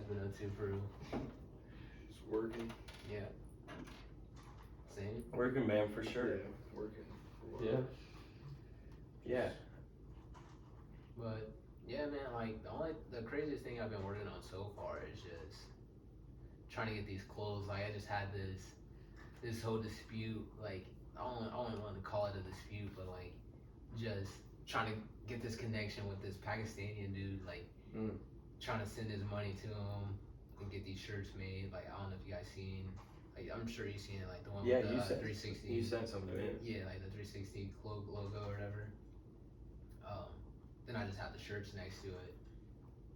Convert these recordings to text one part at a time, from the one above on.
been up to for real? Just working. Yeah. Same. Working, man, for sure. Yeah, working. Yeah. Yeah. But yeah, man, like the craziest thing I've been working on so far is just trying to get these clothes. Like I just had this whole dispute. Like I don't want to call it a dispute, but like just trying to get this connection with this Pakistani dude. Like trying to send his money to him and get these shirts made. Like I don't know if you guys seen. Like I'm sure you've seen it. Like the one with the 360. You sent something to me. Yeah, like the 360 Cloak logo or whatever. Then I just had the shirts next to it.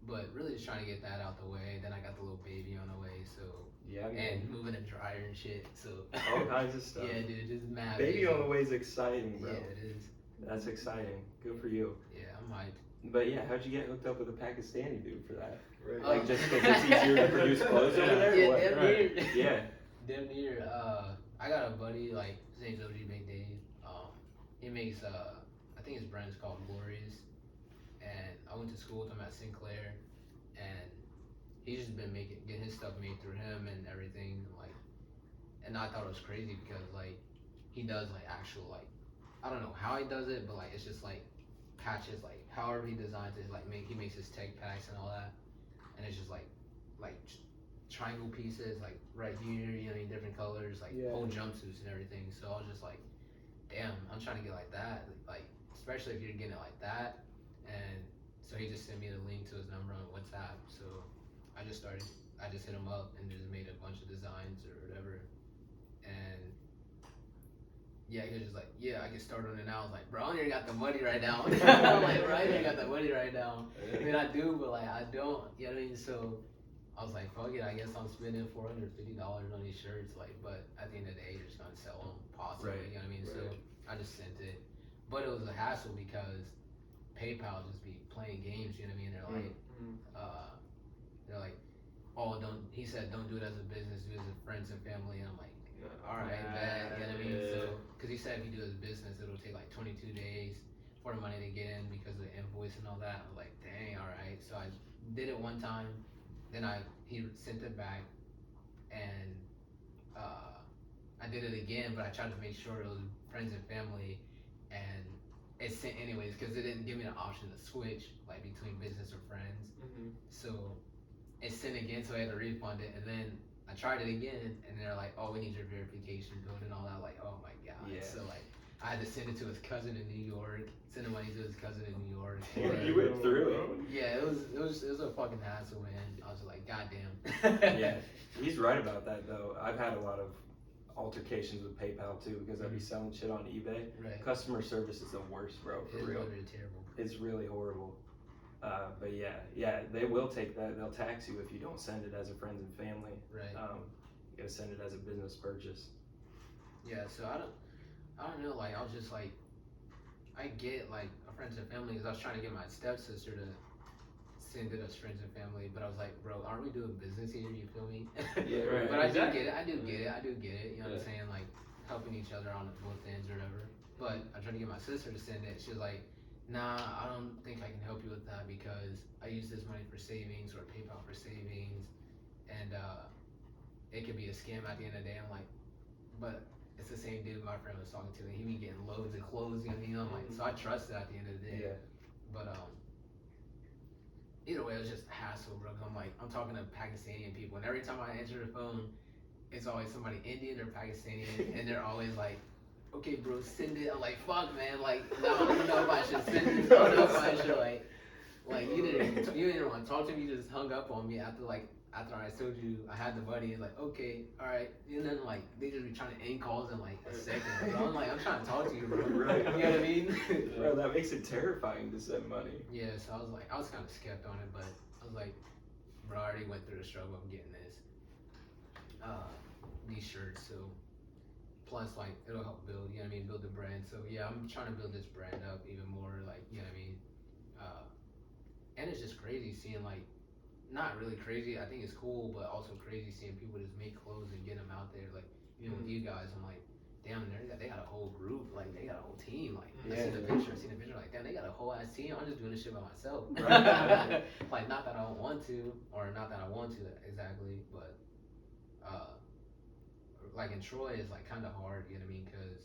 But really just trying to get that out the way. Then I got the little baby on the way, so yeah, and moving a dryer and shit. So all kinds of stuff. Yeah, dude, just mad. Baby on the way is exciting, bro. Yeah, it is. That's exciting. Good for you. Yeah, I'm hyped. But yeah, how'd you get hooked up with a Pakistani dude for that? Right. Like just because it's easier to produce clothes over there? Yeah, or what? damn near. Yeah. Damn near. I got a buddy, like his name's OG Big Dave. He makes I think his brand's called Glorious. And I went to school with him at Sinclair, and he's just been getting his stuff made through him and everything. And I thought it was crazy because like he does like actual like I don't know how he does it, but like it's just like patches like however he designs it. Like he makes his tech packs and all that, and it's just like triangle pieces like right here, you know, in different colors, like whole jumpsuits and everything. So I was just like, damn, I'm trying to get like that, like especially if you're getting it like that. And so he just sent me the link to his number on WhatsApp. So I just hit him up and just made a bunch of designs or whatever. And yeah, he was just like, yeah, I can start on it now. I was like, bro, I don't even got the money right now. I'm like, bro, I ain't got the money right now. I mean, I do, but like, I don't, you know what I mean? So I was like, fuck it, I guess I'm spending $450 on these shirts. Like, but at the end of the day, you're just gonna sell them, possibly, you know what I mean? Right. So I just sent it. But it was a hassle because PayPal just be playing games, you know what I mean? They're like, oh, he said don't do it as a business, do it as a friends and family. And I'm like, all right, bad, you know what I mean? So, because he said if you do it as a business, it'll take like 22 days for the money to get in because of the invoice and all that. I was like, dang, all right. So I did it one time, then he sent it back, and I did it again, but I tried to make sure it was friends and family, and it sent anyways because it didn't give me the option to switch like between business or friends. So it sent again, so I had to refund it, and then I tried it again, and they're like, oh, we need your verification code and all that. Like, oh my god. Yeah. So like I had to send it to his cousin in New York, send the money to his cousin in New York. You went through it. Yeah, it was a fucking hassle, man. I was like, goddamn. Yeah, he's right about that though. I've had a lot of altercations with PayPal too because I'd be selling shit on eBay. Right. Customer service is the worst, bro. For real. It's literally terrible. It's really horrible. But yeah, they will take that. They'll tax you if you don't send it as a friends and family. Right. You gotta send it as a business purchase. Yeah. So I don't know. Like I was just like, I get like a friends and family because I was trying to get my stepsister to send it as friends and family, but I was like, bro, aren't we doing business here? You feel me? Yeah, right. But I do get it. I do get it. You know what I'm saying? Like helping each other on both ends or whatever. But I tried to get my sister to send it. She was like, nah, I don't think I can help you with that because I use this money for savings or PayPal for savings, and it could be a scam at the end of the day. I'm like, but it's the same dude my friend was talking to, and he be getting loads of clothes, you know what I mean? I'm like, so I trust it at the end of the day. Yeah. But either way, it was just a hassle, bro. I'm talking to Pakistani people, and every time I answer the phone, it's always somebody Indian or Pakistani, and they're always like, okay, bro, send it. I'm like, fuck, man. Like, no, I don't know if I should send it. I don't know if I should, like, you didn't want to talk to me. You just hung up on me after I told you I had the buddy. It's like, okay, all right. And then, like, they just be trying to end calls in, like, a second. Bro. I'm like, I'm trying to talk to you, bro. Right. You know what I mean? Bro, that makes it terrifying to send money. Yeah, so I was kind of skeptical on it, but I was like, bro, I already went through the struggle of getting these shirts, so. Plus, like, it'll help build, you know what I mean, build the brand. So, yeah, I'm trying to build this brand up even more, like, you know what I mean? And it's just crazy seeing, like, not really crazy, I think it's cool, but also crazy seeing people just make clothes and get them out there. Like, even with you guys, I'm like, damn, they got a whole group, like they got a whole team. Like Yeah, I seen the picture, like damn, they got a whole ass team. I'm just doing this shit by myself. Right. Like not that I don't want to, or not that I want to exactly, but like in Troy is like kind of hard. You know what I mean? Because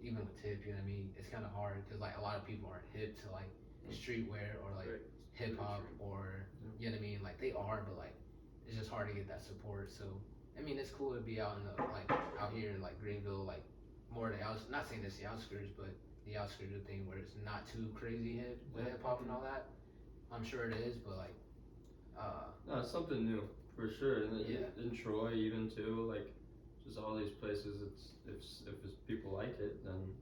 even with tip, you know what I mean, it's kind of hard because like a lot of people aren't hip to like streetwear or like hip hop or you know what I mean. Like they are, but like it's just hard to get that support. So I mean, it's cool to be out in the like out here in like Greenville, like more the outs. Not saying it's the outskirts, but the outskirts of the thing where it's not too crazy hip with hip hop and all that. I'm sure it is, but like no, it's something new for sure. And in Troy even too, like just all these places. If people like it, then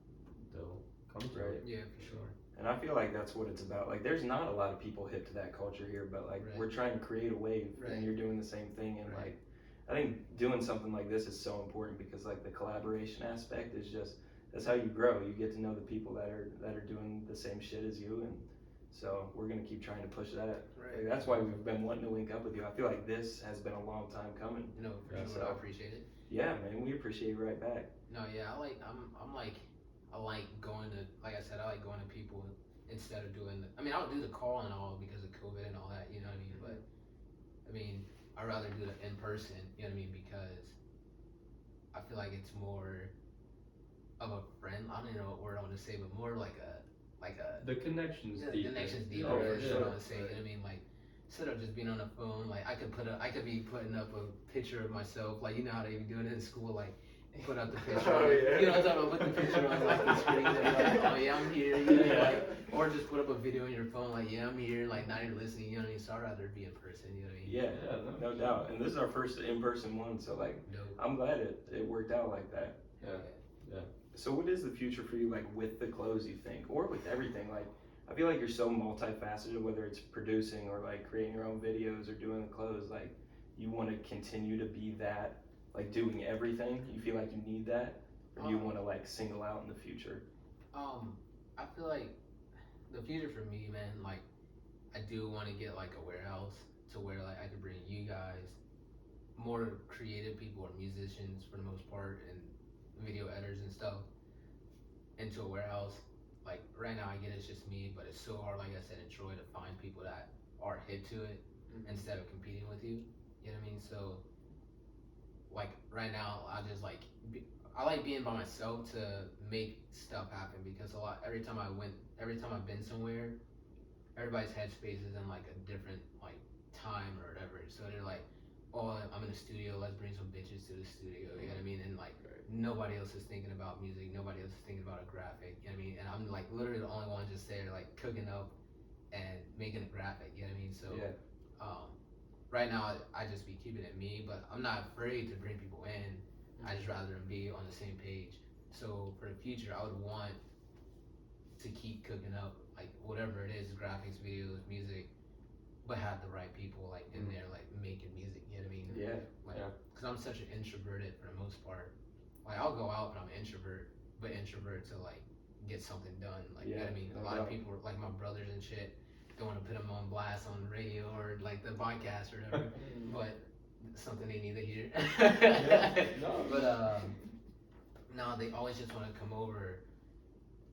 they'll come to it. Yeah, for sure. And I feel like that's what it's about. Like, there's not a lot of people hip to that culture here, but like we're trying to create a wave, and you're doing the same thing. And like, I think doing something like this is so important because like the collaboration aspect is just that's how you grow. You get to know the people that are doing the same shit as you, and so we're gonna keep trying to push that. Like, that's why we've been wanting to link up with you. I feel like this has been a long time coming. No, for sure. So, I appreciate it. Yeah, man, we appreciate you right back. No, yeah, I like going to, like I said, I like going to people instead of doing I mean, I'll do the call and all because of COVID and all that, you know what I mean? But, I mean, I'd rather do it in person, you know what I mean? Because I feel like it's more of a friend, I don't even know what word I want to say, but more like a the connection's deeper. The connection's deeper, for sure, I would say, you know what I mean? Like, instead of just being on the phone, like I could be putting up a picture of myself, like you know how they be doing it in school, like put up the picture, you know what I'm talking about, put the picture on like the screen, and like, oh yeah, I'm here, you know, like, or just put up a video on your phone, like yeah, I'm here, like not even listening, you know what I mean? So I'd rather be in person, you know what I mean? Yeah, no doubt. And this is our first in-person one, so like, I'm glad it worked out like that. Yeah. So what is the future for you, like with the clothes, you think, or with everything? Like, I feel like you're so multifaceted, whether it's producing or like creating your own videos or doing the clothes. Like, you want to continue to be that, like doing everything. You feel like you need that, or do you want to like single out in the future? I feel like the future for me, man, like I do want to get like a warehouse to where like I could bring you guys, more creative people or musicians for the most part, and video editors and stuff, into a warehouse. Like right now, I get it's just me, but it's so hard, like I said, in Troy, to find people that are hip to it instead of competing with you. You know what I mean? So, like right now, I like being by myself to make stuff happen because every time I've been somewhere, everybody's headspace is in like a different like time or whatever. So they're like, oh, I'm in the studio, let's bring some bitches to the studio. You know what I mean? And like nobody else is thinking about music, nobody else is thinking about a graphic, you know what I mean? And I'm like literally the only one just there like cooking up and making a graphic, you know what I mean? So right now I just be keeping it me, but I'm not afraid to bring people in. I just rather them be on the same page. So for the future, I would want to keep cooking up like whatever it is, graphics, videos, music, but have the right people like in there like making music, you know what I mean? Because I'm such an introverted for the most part. Like I'll go out, but I'm an introvert to like get something done. Like you know what I mean? A lot of people, like my brothers and shit, don't want to put them on blast on the radio or like the podcast or whatever. But something they need to hear. But no, they always just want to come over.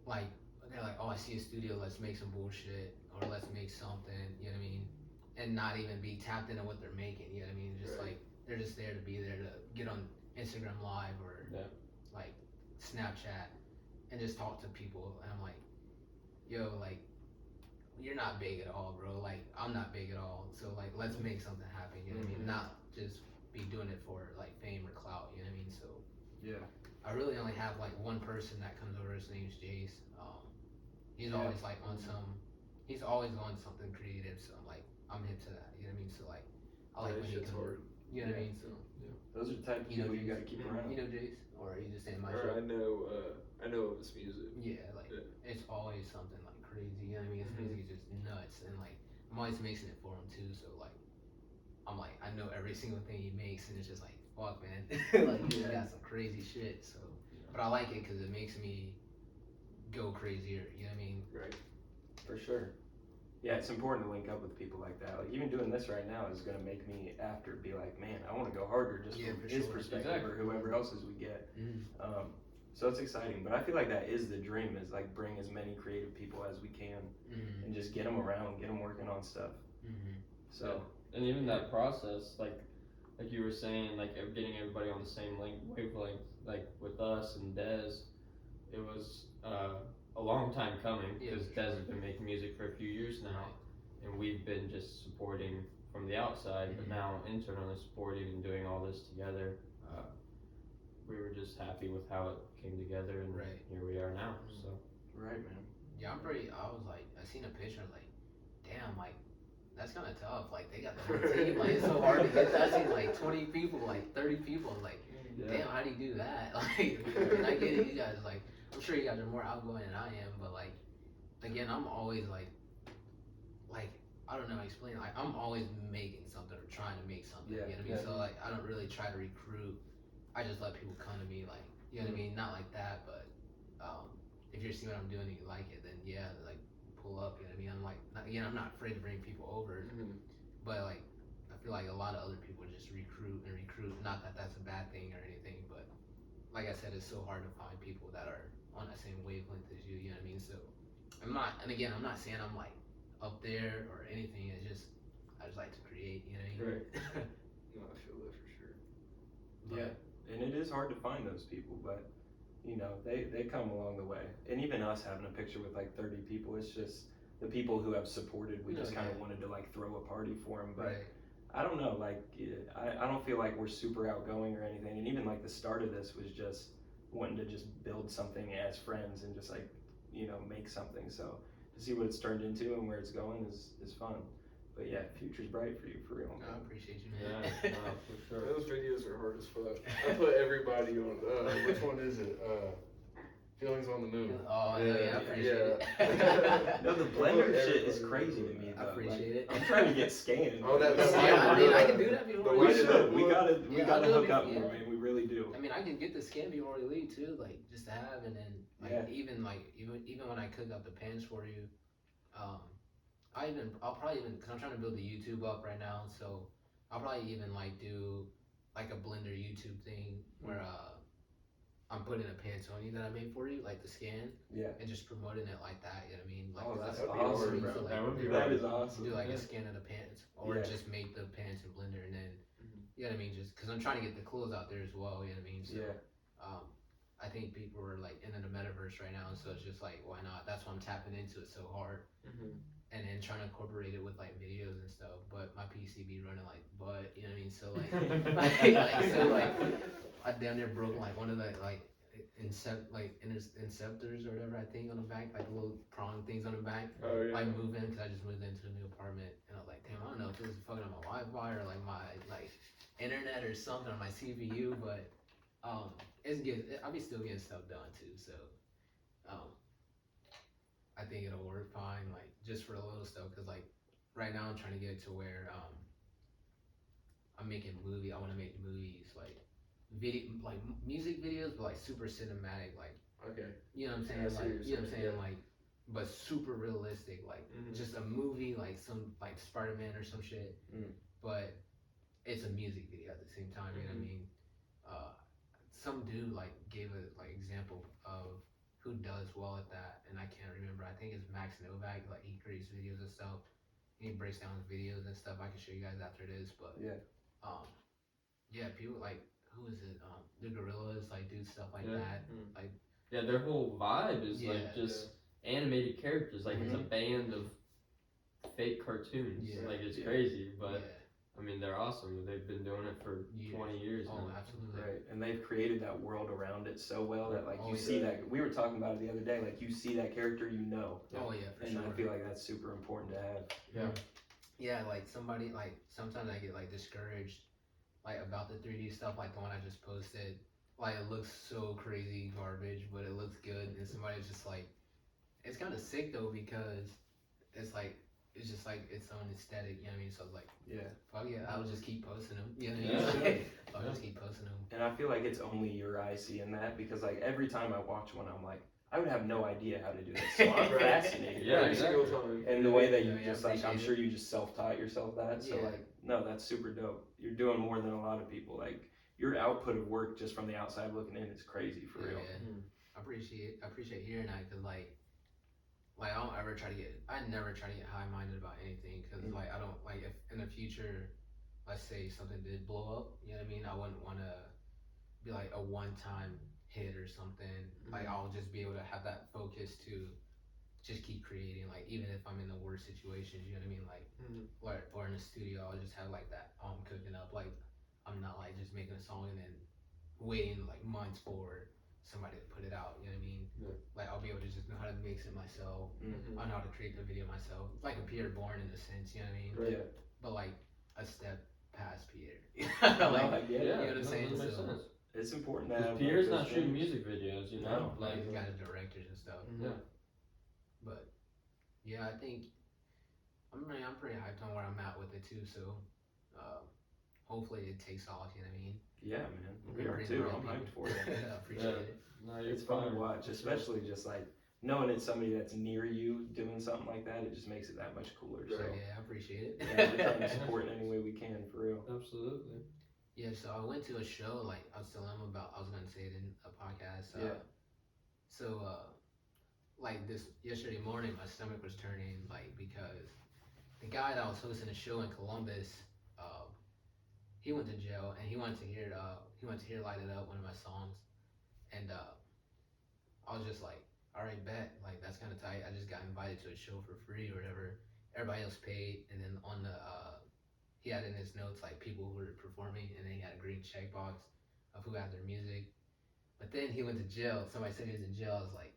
Like they're like, oh, I see a studio, let's make some bullshit or let's make something. You know what I mean? And not even be tapped into what they're making. You know what I mean? Just like they're just there to be there to get on Instagram Live or like Snapchat and just talk to people. And I'm like, yo, like you're not big at all, bro. Like I'm not big at all. So like let's make something happen. You know what I mean? Not just be doing it for like fame or clout. You know what I mean? So I really only have like one person that comes over. His name's Jace. He's always like on he's always on something creative. So I'm like I'm hip to that. You know what I mean? So like I like when he comes over. You know what I mean? So those are the type of people you gotta keep around. You know Jace, or are you just saying my shit? I know of his music. Yeah, like it's always something like crazy. You know what I mean? His music is just nuts, and like I'm always mixing it for him too. So like I'm like I know every single thing he makes, and it's just like fuck, man. Like he got some crazy shit. So, but I like it because it makes me go crazier. You know what I mean? Right. For sure. Yeah, it's important to link up with people like that. Like even doing this right now is gonna make me after be like, man, I want to go harder just from his perspective or whoever else's we get. So it's exciting, but I feel like that is the dream, is like bring as many creative people as we can and just get them around, get them working on stuff. So, and even that process, like you were saying, like getting everybody on the same wavelength, like with us and Dez, it was a long time coming because Dez has been making music for a few years now, and we've been just supporting from the outside, but now internally supporting and doing all this together. We were just happy with how it came together, and here we are now. So right, man. Yeah, I was like, I seen a picture, like, damn, like, that's kind of tough. Like, they got the whole team. Like, it's so hard to get that. I seen like 20 people, like 30 people. I'm like, damn, how do you do that? Like, and I get it, you guys, like, I'm sure you guys are more outgoing than I am, but like, again, I'm always like, I don't know how to explain it. Like, I'm always making something or trying to make something. You know what I mean? So like, I don't really try to recruit. I just let people come to me, like, you know what I mean? Not like that, but if you're seeing what I'm doing and you like it, then yeah, like, pull up. You know what I mean? I'm like, I'm not afraid to bring people over, but like, I feel like a lot of other people just recruit. Not that that's a bad thing or anything, but like I said, it's so hard to find people that are on that same wavelength as you. You know what I mean? So I'm not saying I'm like up there or anything. It's just I just like to create. You know what I mean? Right. No, I feel that for sure. Yeah. And it is hard to find those people, but you know, they come along the way. And even us having a picture with like 30 people, it's just the people who have supported. We just kind of wanted to like throw a party for them, but I don't know, like I don't feel like we're super outgoing or anything. And even like the start of this was just wanting to just build something as friends and just like, you know, make something. So to see what it's turned into and where it's going is fun. But yeah, future's bright for you, for real. I appreciate you, man. yeah, no, for sure. Those videos are hard as fuck. I put everybody on. Which one is it? Feelings on the Moon. Oh, yeah, I appreciate it. No, the Blender shit is crazy to me. I appreciate it. I'm trying to get scanned. Oh, that I mean, I can do that if you want. We gotta hook up more, man. We really do. I mean, I can get the scan before we leave too, like just to have, and then even when I cook up the pans for you, I'll probably even, cause I'm trying to build the YouTube up right now, so I'll probably even like do like a Blender YouTube thing where I'm putting a Pantone that I made for you, like the scan, and just promoting it like that. You know what I mean? Like, that's awesome, bro. Like, that is awesome. Do like a scan of the pants, or just make the pants in Blender, and then you know what I mean? Just because I'm trying to get the clothes out there as well. You know what I mean? So, I think people are like into the metaverse right now, so it's just like, why not? That's why I'm tapping into it so hard. And then trying to incorporate it with like videos and stuff, but my PC be running like butt, you know what I mean? So like, I damn near broke like one of the like inceptors or whatever, I think, on the back, like the little prong things on the back. Oh, yeah. Like moving, because I just moved into a new apartment, and I was like, damn, I don't know if it was fucking up my Wi-Fi or like my like internet or something on my CPU, but it's good. I'll be still getting stuff done too, so I think it'll work fine, like just for the little stuff, because like right now I'm trying to get it to where I'm making I want to make movies, like like music videos, but like super cinematic, like, you know what I'm saying, like, you know what I'm saying, like, but super realistic, like just a movie, like some like Spider-Man or some shit, but it's a music video at the same time. You know what I mean? Some dude like gave a like example of who does well at that, and I can't remember. I think it's Max Novak. Like, he creates videos and stuff. He breaks down his videos and stuff. I can show you guys after this, but people like, who is it? The Gorillas like do stuff like that. Like, their whole vibe is like just animated characters. Like, it's a band of fake cartoons. Like, it's crazy, but. I mean, they're awesome. They've been doing it for 20 years now. Oh, absolutely. Right, and they've created that world around it so well that like you see that. We were talking about it the other day. Like, you see that character, you know. Oh yeah, for and sure. I feel like that's super important to have. Yeah, like somebody, like sometimes I get like discouraged, like about the 3D stuff, like the one I just posted. Like, it looks so crazy garbage, but it looks good, and somebody's just like, it's kind of sick though, because it's like, it's just like its own aesthetic, you know what I mean? So I was like, fuck yeah, I'll just keep posting them, you know what I mean? I'll just keep posting them. And I feel like it's only your eye seeing that, because like every time I watch one, I'm like, I would have no idea how to do this. So I'm fascinated. Exactly. And the way that you just like, I'm sure you just self-taught yourself that. So like, no, that's super dope. You're doing more than a lot of people. Like, your output of work just from the outside looking in is crazy for real. Yeah. I appreciate hearing that, cause like I don't ever try to I never try to get high minded about anything, cause like I don't like if in the future, let's say something did blow up, you know what I mean? I wouldn't want to be like a one time hit or something. Like I'll just be able to have that focus to just keep creating, like even if I'm in the worst situations, you know what I mean? Like or in the studio, I'll just have like that cooking up. Like I'm not like just making a song and then waiting like months for somebody to put it out, you know what I mean? Yeah. Like I'll be able to just know how to mix it myself. I know how to create the video myself. It's like a Peter Bourne in a sense, you know what I mean? Right. Yeah. But like a step past Peter. Like, I get it. You know what I'm saying? That makes sense. It's important to have Peter's like, not shooting music videos, you know? No, like he's got his directors and stuff. Yeah. But yeah, I think I'm pretty hyped on where I'm at with it too. So hopefully it takes off. You know what I mean? Yeah, man. We are too. I'm hyped for it. I appreciate it. No, It's fun to watch, especially just like knowing it's somebody that's near you doing something like that. It just makes it that much cooler. So yeah, I appreciate it. yeah, we're trying to support in any way we can, for real. Absolutely. Yeah, so I went to a show, like I was telling him about, I was gonna say it in a podcast. So like this yesterday morning, my stomach was turning, like because the guy that was hosting the show in Columbus, he went to jail and he wanted to hear Light It Up, one of my songs, and I was just like, all right, bet, like that's kind of tight. I just got invited to a show for free or whatever. Everybody else paid, and then on the he had in his notes like people who were performing, and then he had a green checkbox of who had their music. But then he went to jail. Somebody said he was in jail. I was like,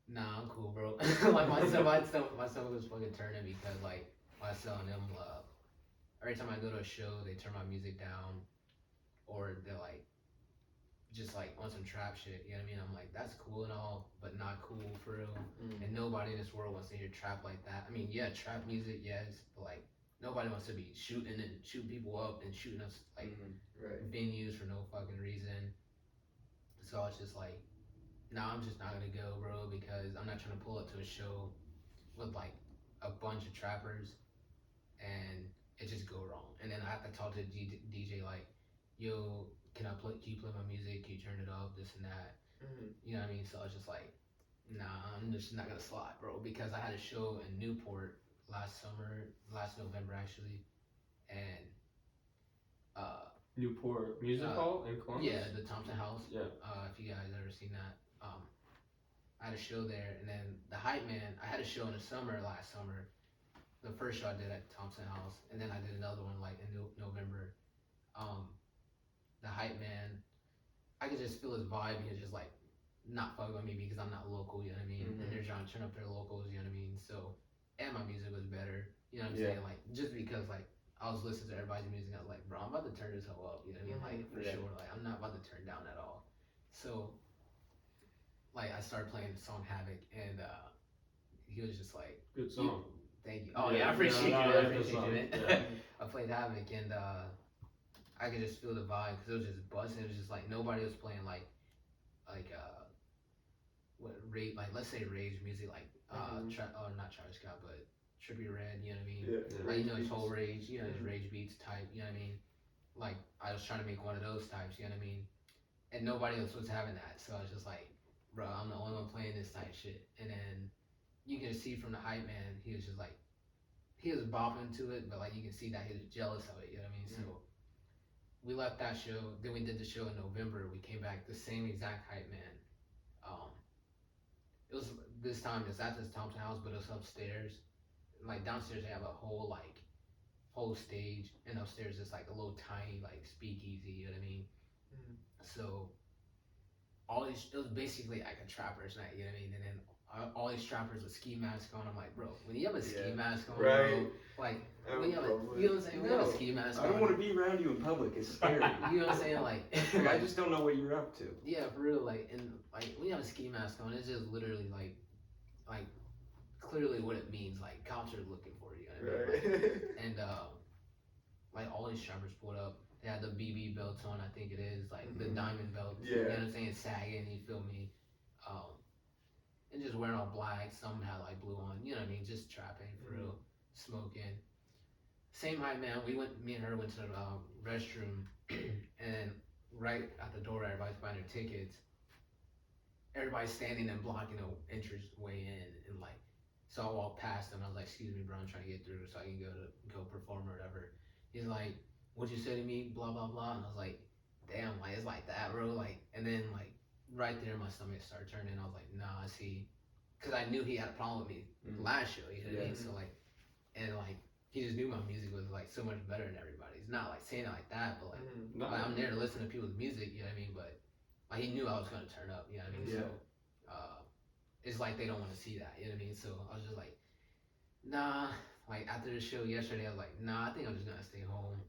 nah, I'm cool, bro. Like my stomach was fucking turning because like when I was telling them, every time I go to a show, they turn my music down, or they're like, just like on some trap shit. You know what I mean? I'm like, that's cool and all, but not cool for real. And nobody in this world wants to hear trap like that. I mean, yeah, trap music, yes, but like nobody wants to be shooting people up and shooting us like venues for no fucking reason. So I was just like, nah, I'm just not gonna go, bro, because I'm not trying to pull up to a show with like a bunch of trappers and it just go wrong. And then I have to talk to the DJ like, yo, can you play my music? Can you turn it up? This and that. You know what I mean? So I was just like, nah, I'm just not gonna slide, bro, because I had a show in Newport last November actually, and Newport Music Hall in Columbus? Yeah, the Thompson House. Yeah. If you guys ever seen that. I had a show there, and then the Hype Man, I had a show in the summer last summer. The first show I did at Thompson House, and then I did another one like in November. The Hype Man, I could just feel his vibe. He was just like not fucking with me because I'm not local, you know what I mean? And they're trying to turn up their locals, you know what I mean? So, and my music was better, you know what I'm saying? Like, just because like I was listening to everybody's music, I was like, bro, I'm about to turn this hoe up, you know what I mean? Like, for sure, like I'm not about to turn down at all. So, like, I started playing the song Havoc, and he was just like, good song. Thank you. Oh yeah, I appreciate you. I appreciate you. I played Havoc, and I could just feel the vibe because it was just buzzing. It was just like nobody was playing like let's say rage music, like not Travis Scott, but Trippie Redd, you know what I mean? Like, you know, his whole rage, you know, his rage beats type, you know what I mean? Like, I was trying to make one of those types, you know what I mean? And nobody else was having that, so I was just like, bro, I'm the only one playing this type shit. And then you can see from the Hype Man, he was just like, he was bopping to it, but like you can see that he was jealous of it, you know what I mean? So we left that show, then we did the show in November, we came back, the same exact Hype Man. It was this time, it's at this Thompson House, but it was upstairs. Like downstairs they have a whole stage, and upstairs it's like a little tiny like speakeasy, you know what I mean? So it was basically like a trapper's night, you know what I mean? And then all these trappers with ski masks on. I'm like, bro, when you have a ski mask on, bro, like when you have you know what I'm saying? When you have a ski mask on, I don't want to be around you in public. It's scary. You know what I'm saying? Like I just don't know what you're up to. Yeah, for real. Like, and like when you have a ski mask on, it's just literally like clearly what it means. Like cops are looking for you. You know what I mean? Like, and like all these trappers pulled up. They had the BB belts on, I think it is, like the diamond belts. You know what I'm saying? Sagging, you feel me? And just wearing all black. Some had like blue on. You know what I mean? Just trapping for real, smoking. same hype man. Me and her went to the restroom, and right at the door, everybody's buying their tickets. Everybody's standing and blocking the entrance way in, and like, so I walked past him. I was like, "Excuse me, bro, I'm trying to get through so I can go perform or whatever." He's like, "What'd you say to me?" Blah blah blah, and I was like, "Damn, like it's like that, bro." Like, and then like right there, my stomach started turning. I was like, "Nah, I see," because I knew he had a problem with me last show. You know what I mean? So like, and like he just knew my music was like so much better than everybody's. Not like saying it like that, but like I'm there to listen to people's music. You know what I mean? But like he knew I was gonna turn up. You know what I mean? So it's like they don't want to see that. You know what I mean? So I was just like, nah. Like after the show yesterday, I was like, nah. I think I'm just gonna stay home.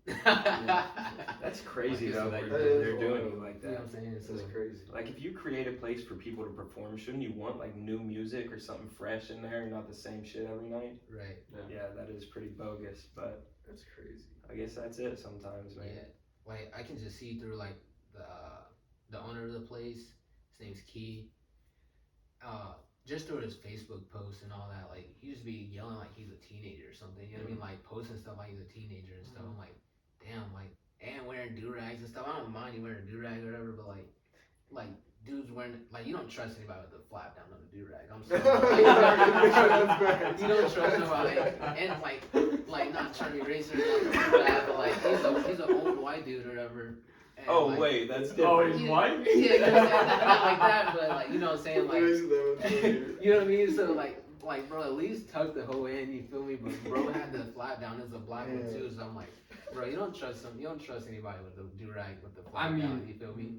That's crazy Like, though that they're doing you like that. You know what I'm saying? So, That's crazy. Like if you create a place for people to perform, shouldn't you want like new music or something fresh in there, not the same shit every night? Right. Yeah, that is pretty bogus, but that's crazy. I guess that's it sometimes, man. Yeah. Like I can just see through like the owner of the place. His name's Key. Just through his Facebook posts and all that, like he used to be yelling like he's a teenager or something. You know what I mean? Like posting stuff like he's a teenager and stuff. I'm like, damn, like and wearing do rags and stuff. I don't mind you wearing a do rag or whatever, but like dudes wearing like you don't trust anybody with a flap down on a do rag. I'm sorry. You don't trust nobody, and like not Charlie Racer, not that, but like he's an old white dude or whatever. And oh like, wait, that's different. Oh, he's white? Yeah, you know what I'm saying? Not like that, but like you know what I'm saying, like you know what I mean? So like bro, at least tuck the hoe in, you feel me? But bro had the flap down, it's a black one too, so I'm like, bro, you don't trust anybody with the do rag with the flap down, you feel me?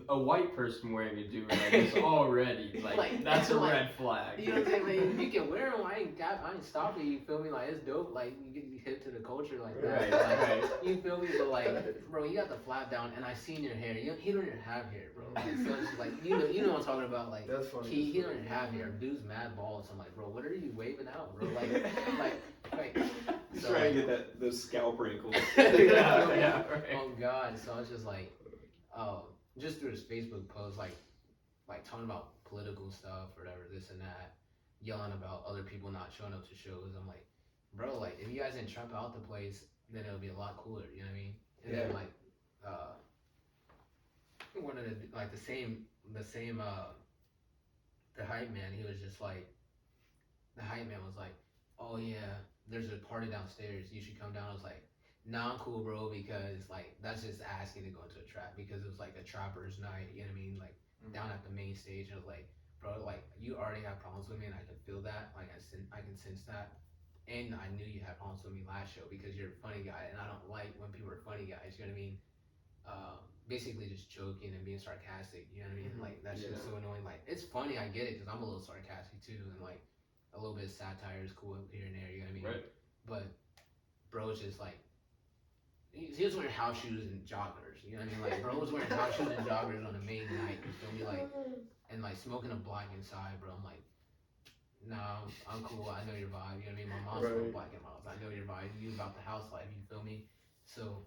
A white person wearing a do rag is already like that's a red flag. You know what I'm saying? Like, you can wear them. I ain't stopping you. Feel me? Like it's dope. Like you get hip to the culture like that. Right. You feel me? But like, bro, you got the flap down, and I seen your hair. He don't even have hair, bro. Like, so it's just like you know what I'm talking about. Like that's funny. He don't even have hair. Dude's mad bald. So I'm like, bro, what are you waving out, bro? Like. He's So, trying to get those scalp wrinkles. Yeah, right. Oh God. So I was just like, just through his Facebook post, like talking about political stuff or whatever, this and that, yelling about other people not showing up to shows. I'm like, bro, like if you guys didn't trap out the place, then it would be a lot cooler. You know what I mean? And then like, one of the hype man, he was just like, the hype man was like, oh yeah, there's a party downstairs. You should come down. I was like, nah, I'm cool, bro, because like that's just asking to go into a trap because it was like a trapper's night. You know what I mean? Like down at the main stage, I was like, bro, like you already have problems with me, and I can feel that. Like I can sense that, and I knew you had problems with me last show because you're a funny guy, and I don't like when people are funny guys. You know what I mean? Basically just joking and being sarcastic. You know what I mean? Like that's just so annoying. Like it's funny, I get it, because I'm a little sarcastic too, and like a little bit of satire is cool here and there. You know what I mean? Right. But bro, it's just like. He was wearing house shoes and joggers, you know what I mean? Like, bro was wearing house shoes and joggers on the main night, you feel me? Like, and like smoking a black inside, bro. I'm like, nah, I'm cool. I know your vibe, you know what I mean? My mom's smoking black in my house. I know your vibe. You about the house life, you feel me? So,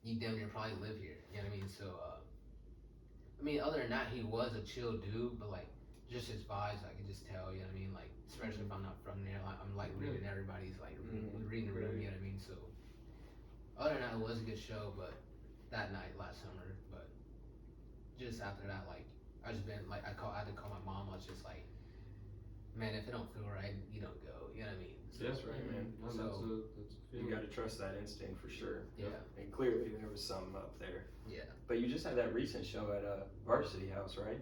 you damn near probably live here, you know what I mean? So, I mean, other than that, he was a chill dude, but like, just his vibes, I could just tell, you know what I mean? Like, especially if I'm not from there, like, I'm like reading everybody's, like, reading the room, you know what I mean? So, other than that, it was a good show, but that night last summer, but just after that, like I just been like I had to call my mom. I was just like, man, if it don't feel right, you don't go. You know what I mean? So, that's right, man. No, so that's you got to trust that instinct for sure. Yeah. And clearly there was something up there. Yeah. But you just had that recent show at Varsity House, right?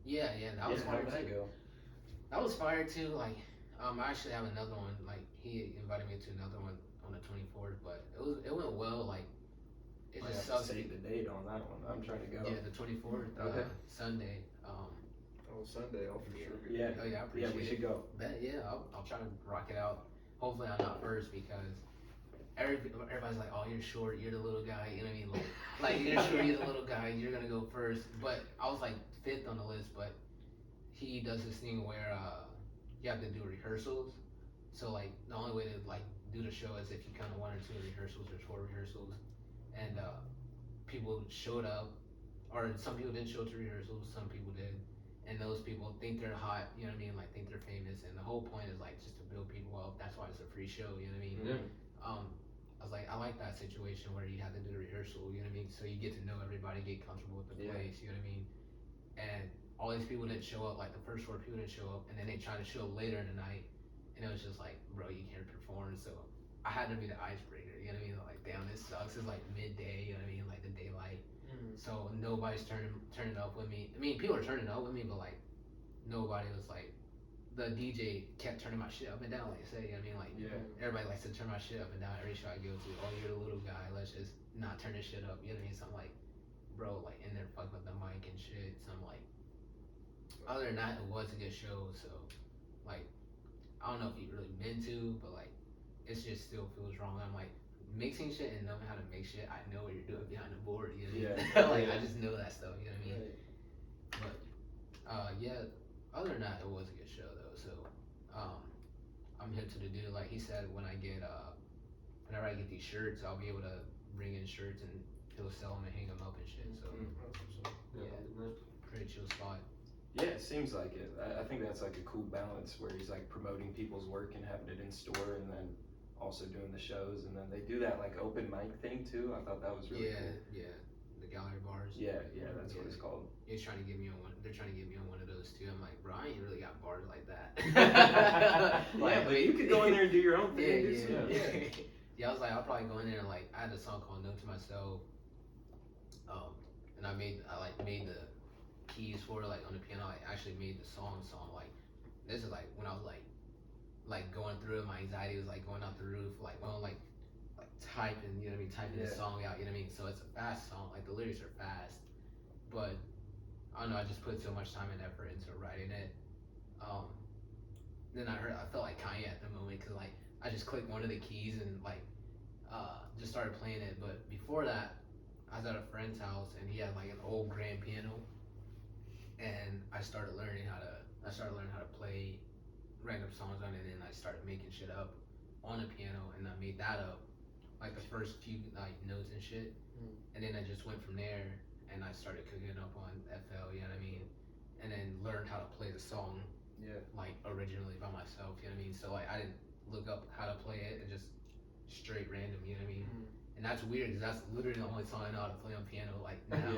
Yeah. That was fire How did that go? That was fire too. Like, I actually have another one. Like, he invited me to another one on the 24th, but it went well. Like, it I just have sucks. to save the date on that one. I'm trying to go. Yeah, the 24th. Okay. Sunday. Sunday, I'll for sure. Yeah. Oh yeah, I appreciate we should go. Bet, yeah, I'll try to rock it out. Hopefully, I'm not first because everybody's like, "Oh, you're short. You're the little guy." You know what I mean? Like you're short. You're the little guy. You're gonna go first. But I was like fifth on the list. But he does this thing where you have to do rehearsals. So like the only way to like do the show is if you kind of 1 or 2 rehearsals or 4 rehearsals, and people showed up, or some people didn't show up to rehearsals. Some people did. And those people think they're hot, you know what I mean? Like think they're famous, and the whole point is like just to build people up. That's why it's a free show, you know what I mean? Yeah. I was like, I like that situation where you have to do the rehearsal, you know what I mean? So you get to know everybody, get comfortable with the place, you know what I mean? And all these people didn't show up, like the first 4 people didn't show up, and then they tried to show up later in the night, and it was just like, bro, you can't perform. So I had to be the icebreaker, you know what I mean? Like, damn, this sucks. It's like midday, you know what I mean? Like the daylight. So nobody's turning up with me. I mean, people are turning up with me, but like nobody was like, the DJ kept turning my shit up and down, like say, you know what I mean? Like everybody likes to turn my shit up and down every show I go to. Oh, you're the little guy, let's just not turn this shit up, you know what I mean? So I'm like, bro, like in there fucking with the mic and shit. So I'm like, other than that, it was a good show. So like, I don't know if he really meant to, but like, it just still feels wrong. I'm like, mixing shit and knowing how to mix shit, I know what you're doing behind the board, you know what I mean? Like, I just know that stuff, you know what I mean? But yeah, other than that, it was a good show though. So I'm hip to the dude. Like he said, whenever I get these shirts, I'll be able to bring in shirts and he'll sell them and hang them up and shit. So pretty chill spot. Yeah, it seems like it. I think that's like a cool balance where he's like promoting people's work and having it in store, and then also doing the shows, and then they do that like open mic thing too. I thought that was really cool. Yeah, the gallery bars. Yeah, that's what it's called. He's trying to get me on one. They're trying to get me on one of those too. I'm like, bro, I ain't really got bars like that. Like, but you could go in there and do your own thing. Yeah, I was like, I'll probably go in there and like, I had a song called "Note to Myself," and I made the keys for it, like on the piano. I actually made the song. So I'm like, this is like when I was like going through it, my anxiety was like going out the roof, like going like typing, you know what I mean, typing the song out, you know what I mean. So it's a fast song, like the lyrics are fast, but I don't know, I just put so much time and effort into writing it. Then I felt like Kanye at the moment, cause like I just clicked one of the keys and like just started playing it. But before that, I was at a friend's house and he had like an old grand piano, and I started learning how to play random songs on it, and I started making shit up on a piano, and I made that up, like the first few like notes and shit, and then I just went from there, and I started cooking up on FL, you know what I mean, and then learned how to play the song, like originally by myself, you know what I mean. So like I didn't look up how to play it, and just straight random, you know what I mean. And that's weird, because that's literally the only song I know how to play on piano, like now,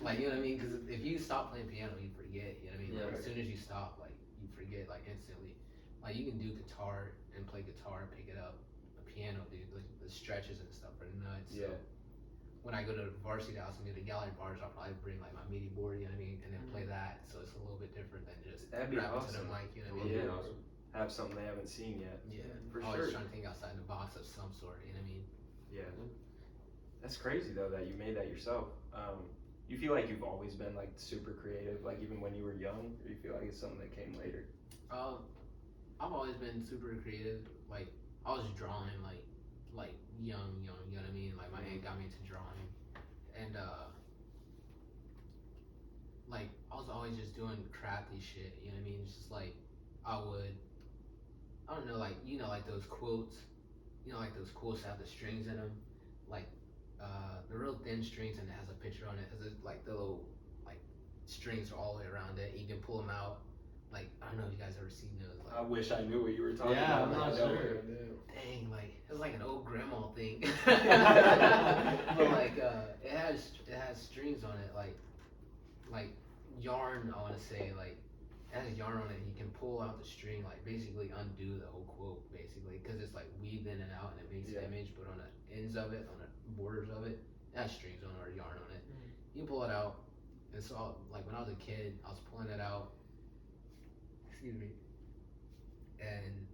like you know what I mean? Because if you stop playing piano, you forget, you know what I mean? Like, as soon as you stop, like, you forget, like, instantly. Like, you can do guitar and play guitar and pick it up, but piano, dude, like, the stretches and stuff are nuts. So when I go to the Varsity house and do the gallery bars, I'll probably bring, like, my MIDI board, you know what I mean? And then play that, so it's a little bit different than just That'd be rapping awesome. to the mic, you know what I mean? Awesome. Have something they haven't seen yet. For Always sure. trying to think outside the box of some sort, you know what I mean? That's crazy though that you made that yourself. You feel like you've always been like super creative, like even when you were young, or you feel like it's something that came later? I've always been super creative. Like I was drawing like young, you know what I mean? Like my aunt got me into drawing, and like I was always just doing crafty shit, you know what I mean? It's just like I don't know, like like those quotes, like those quotes that have the strings in them, like the real thin strings, and it has a picture on it. Has like the little like strings are all the way around it. You can pull them out. Like I don't know if you guys ever seen those. Like, I wish I knew what you were talking I'm about. not sure. Dang, like it's like an old grandma thing. But like it has strings on it, like yarn. I want to say like it has yarn on it. You can pull out the string, like basically undo the whole quote, basically, because it's like weaved in and out and it makes the image. But on the ends of it, on the borders of it, it has strings on it or yarn on it. You pull it out, and so like when I was a kid, I was pulling it out. Excuse me. And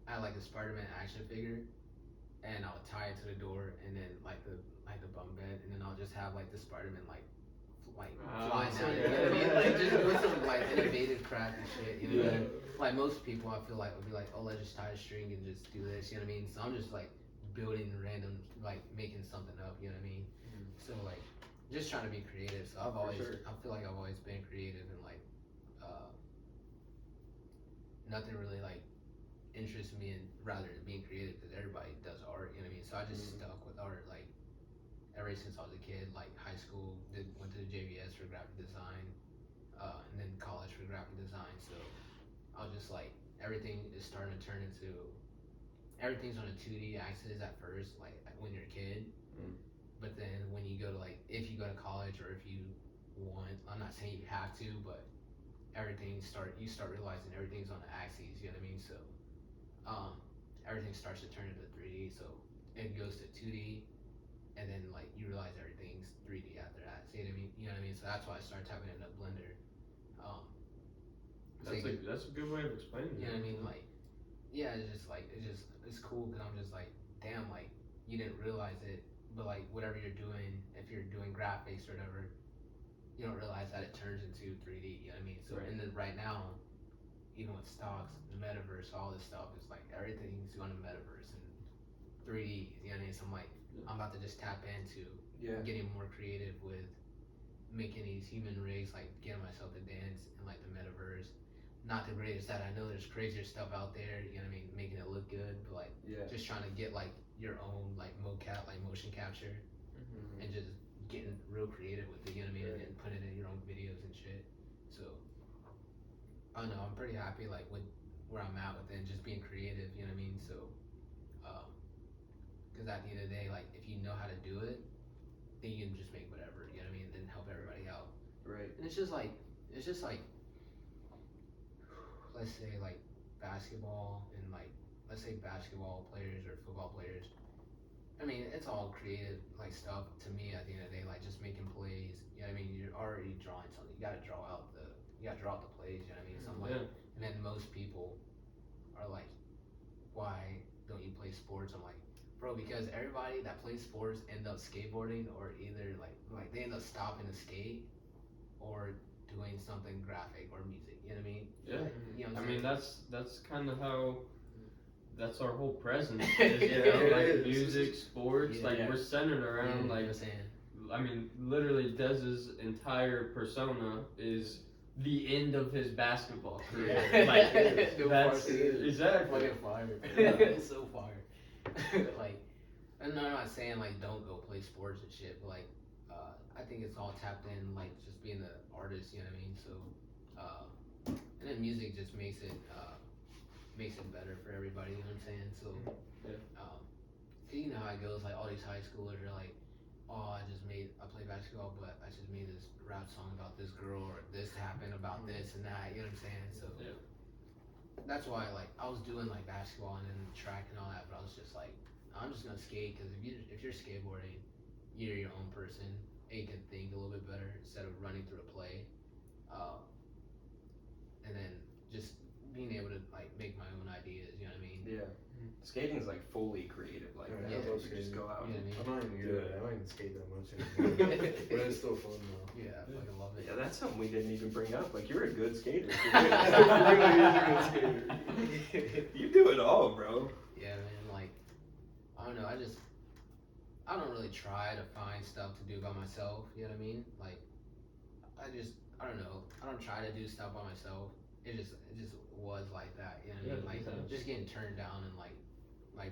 I had like a Spider-Man action figure, and I would tie it to the door, and then like the bunk bed, and then I'll just have like the Spider-Man like flying down. You know what I mean? Like just doing some like innovative crafty shit. You know what I mean? Like most people, I feel like would be like, oh, let's just tie a string and just do this. You know what I mean? So I'm just like building random, like making something up. You know what I mean? So like just trying to be creative. So I feel like I've always been creative, and like nothing really like interests me in rather than being creative, because everybody does art, you know what I mean? So I just stuck with art like ever since I was a kid. Like high school, went to the JVS for graphic design, and then college for graphic design. So I was just like, everything is starting to turn into everything's on a 2D axis at first, like when you're a kid. But then when you go to like, if you go to college or if you want, I'm not saying you have to, but you start realizing everything's on the axes. You know what I mean? So, everything starts to turn into 3D. So it goes to 2D, and then like you realize everything's 3D after that. See what I mean? You know what I mean? So that's why I started typing in a Blender. That's a good way of explaining it. You know what I mean? Like, yeah, it's cool because I'm just like, damn, like you didn't realize it, but like whatever you're doing, if you're doing graphics or whatever, you don't realize that it turns into 3D. You know what I mean? So right now, even with stocks, the metaverse, all this stuff is like everything's going to metaverse and 3D. You know what I mean? So I'm like, I'm about to just tap into getting more creative with making these human rigs, like getting myself to dance in like the metaverse. Not the greatest at. I know there's crazier stuff out there. You know what I mean? Making it look good, but like just trying to get like your own like mocap, like motion capture, and just getting real creative with it. You know what I mean? And putting it in your own videos and shit. So I don't know. I'm pretty happy like with where I'm at with it, and just being creative. You know what I mean? So, because at the end of the day, like if you know how to do it, then you can just make whatever. You know what I mean? And then help everybody out. Right. And it's just like let's say like basketball and like let's say basketball players or football players. I mean, it's all creative like stuff to me at the end of the day, like just making plays. You know what I mean? You're already drawing something. You gotta draw out the plays, you know what I mean? So I'm like, and then most people are like, why don't you play sports? I'm like, bro, because everybody that plays sports end up skateboarding or either like they end up stopping to skate or doing something graphic or music. You know what I mean? Yeah. Like, you know what I'm I mean, saying? that's kind of how. That's our whole presence, is, you know, like music, sports, like we're centered around like. I mean, literally, Dez's entire persona is the end of his basketball career. Like that's exactly. Fucking fire. It's so fire. Like, and I'm not saying like don't go play sports and shit, but like, I think it's all tapped in like just being an artist. You know what I mean? So, and then music just makes it better for everybody. You know what I'm saying? So, you know how it goes. Like all these high schoolers are like, oh, I play basketball, but I just made this rap song about this girl, or this happened about this and that. You know what I'm saying? So that's why like I was doing like basketball and then track and all that, but I was just like, I'm just gonna skate because if you're skateboarding, you're your own person and you can think a little bit better instead of running through a play, and then just being able to like make my own ideas. You know what I mean? Yeah. Skating is like fully creative, like that. I love skating. Just go out. You know I'm not even good at it. I don't even skate that much anymore. But it's still fun though. Yeah, I fucking love it. Yeah, that's something we didn't even bring up. Like, you're a good skater. You're really a good skater. You do it all, bro. Yeah, man. Like, I don't know. I don't really try to find stuff to do by myself. You know what I mean? Like, I don't know. I don't try to do stuff by myself. It just was like that. You know what I mean? Like, just getting turned down in like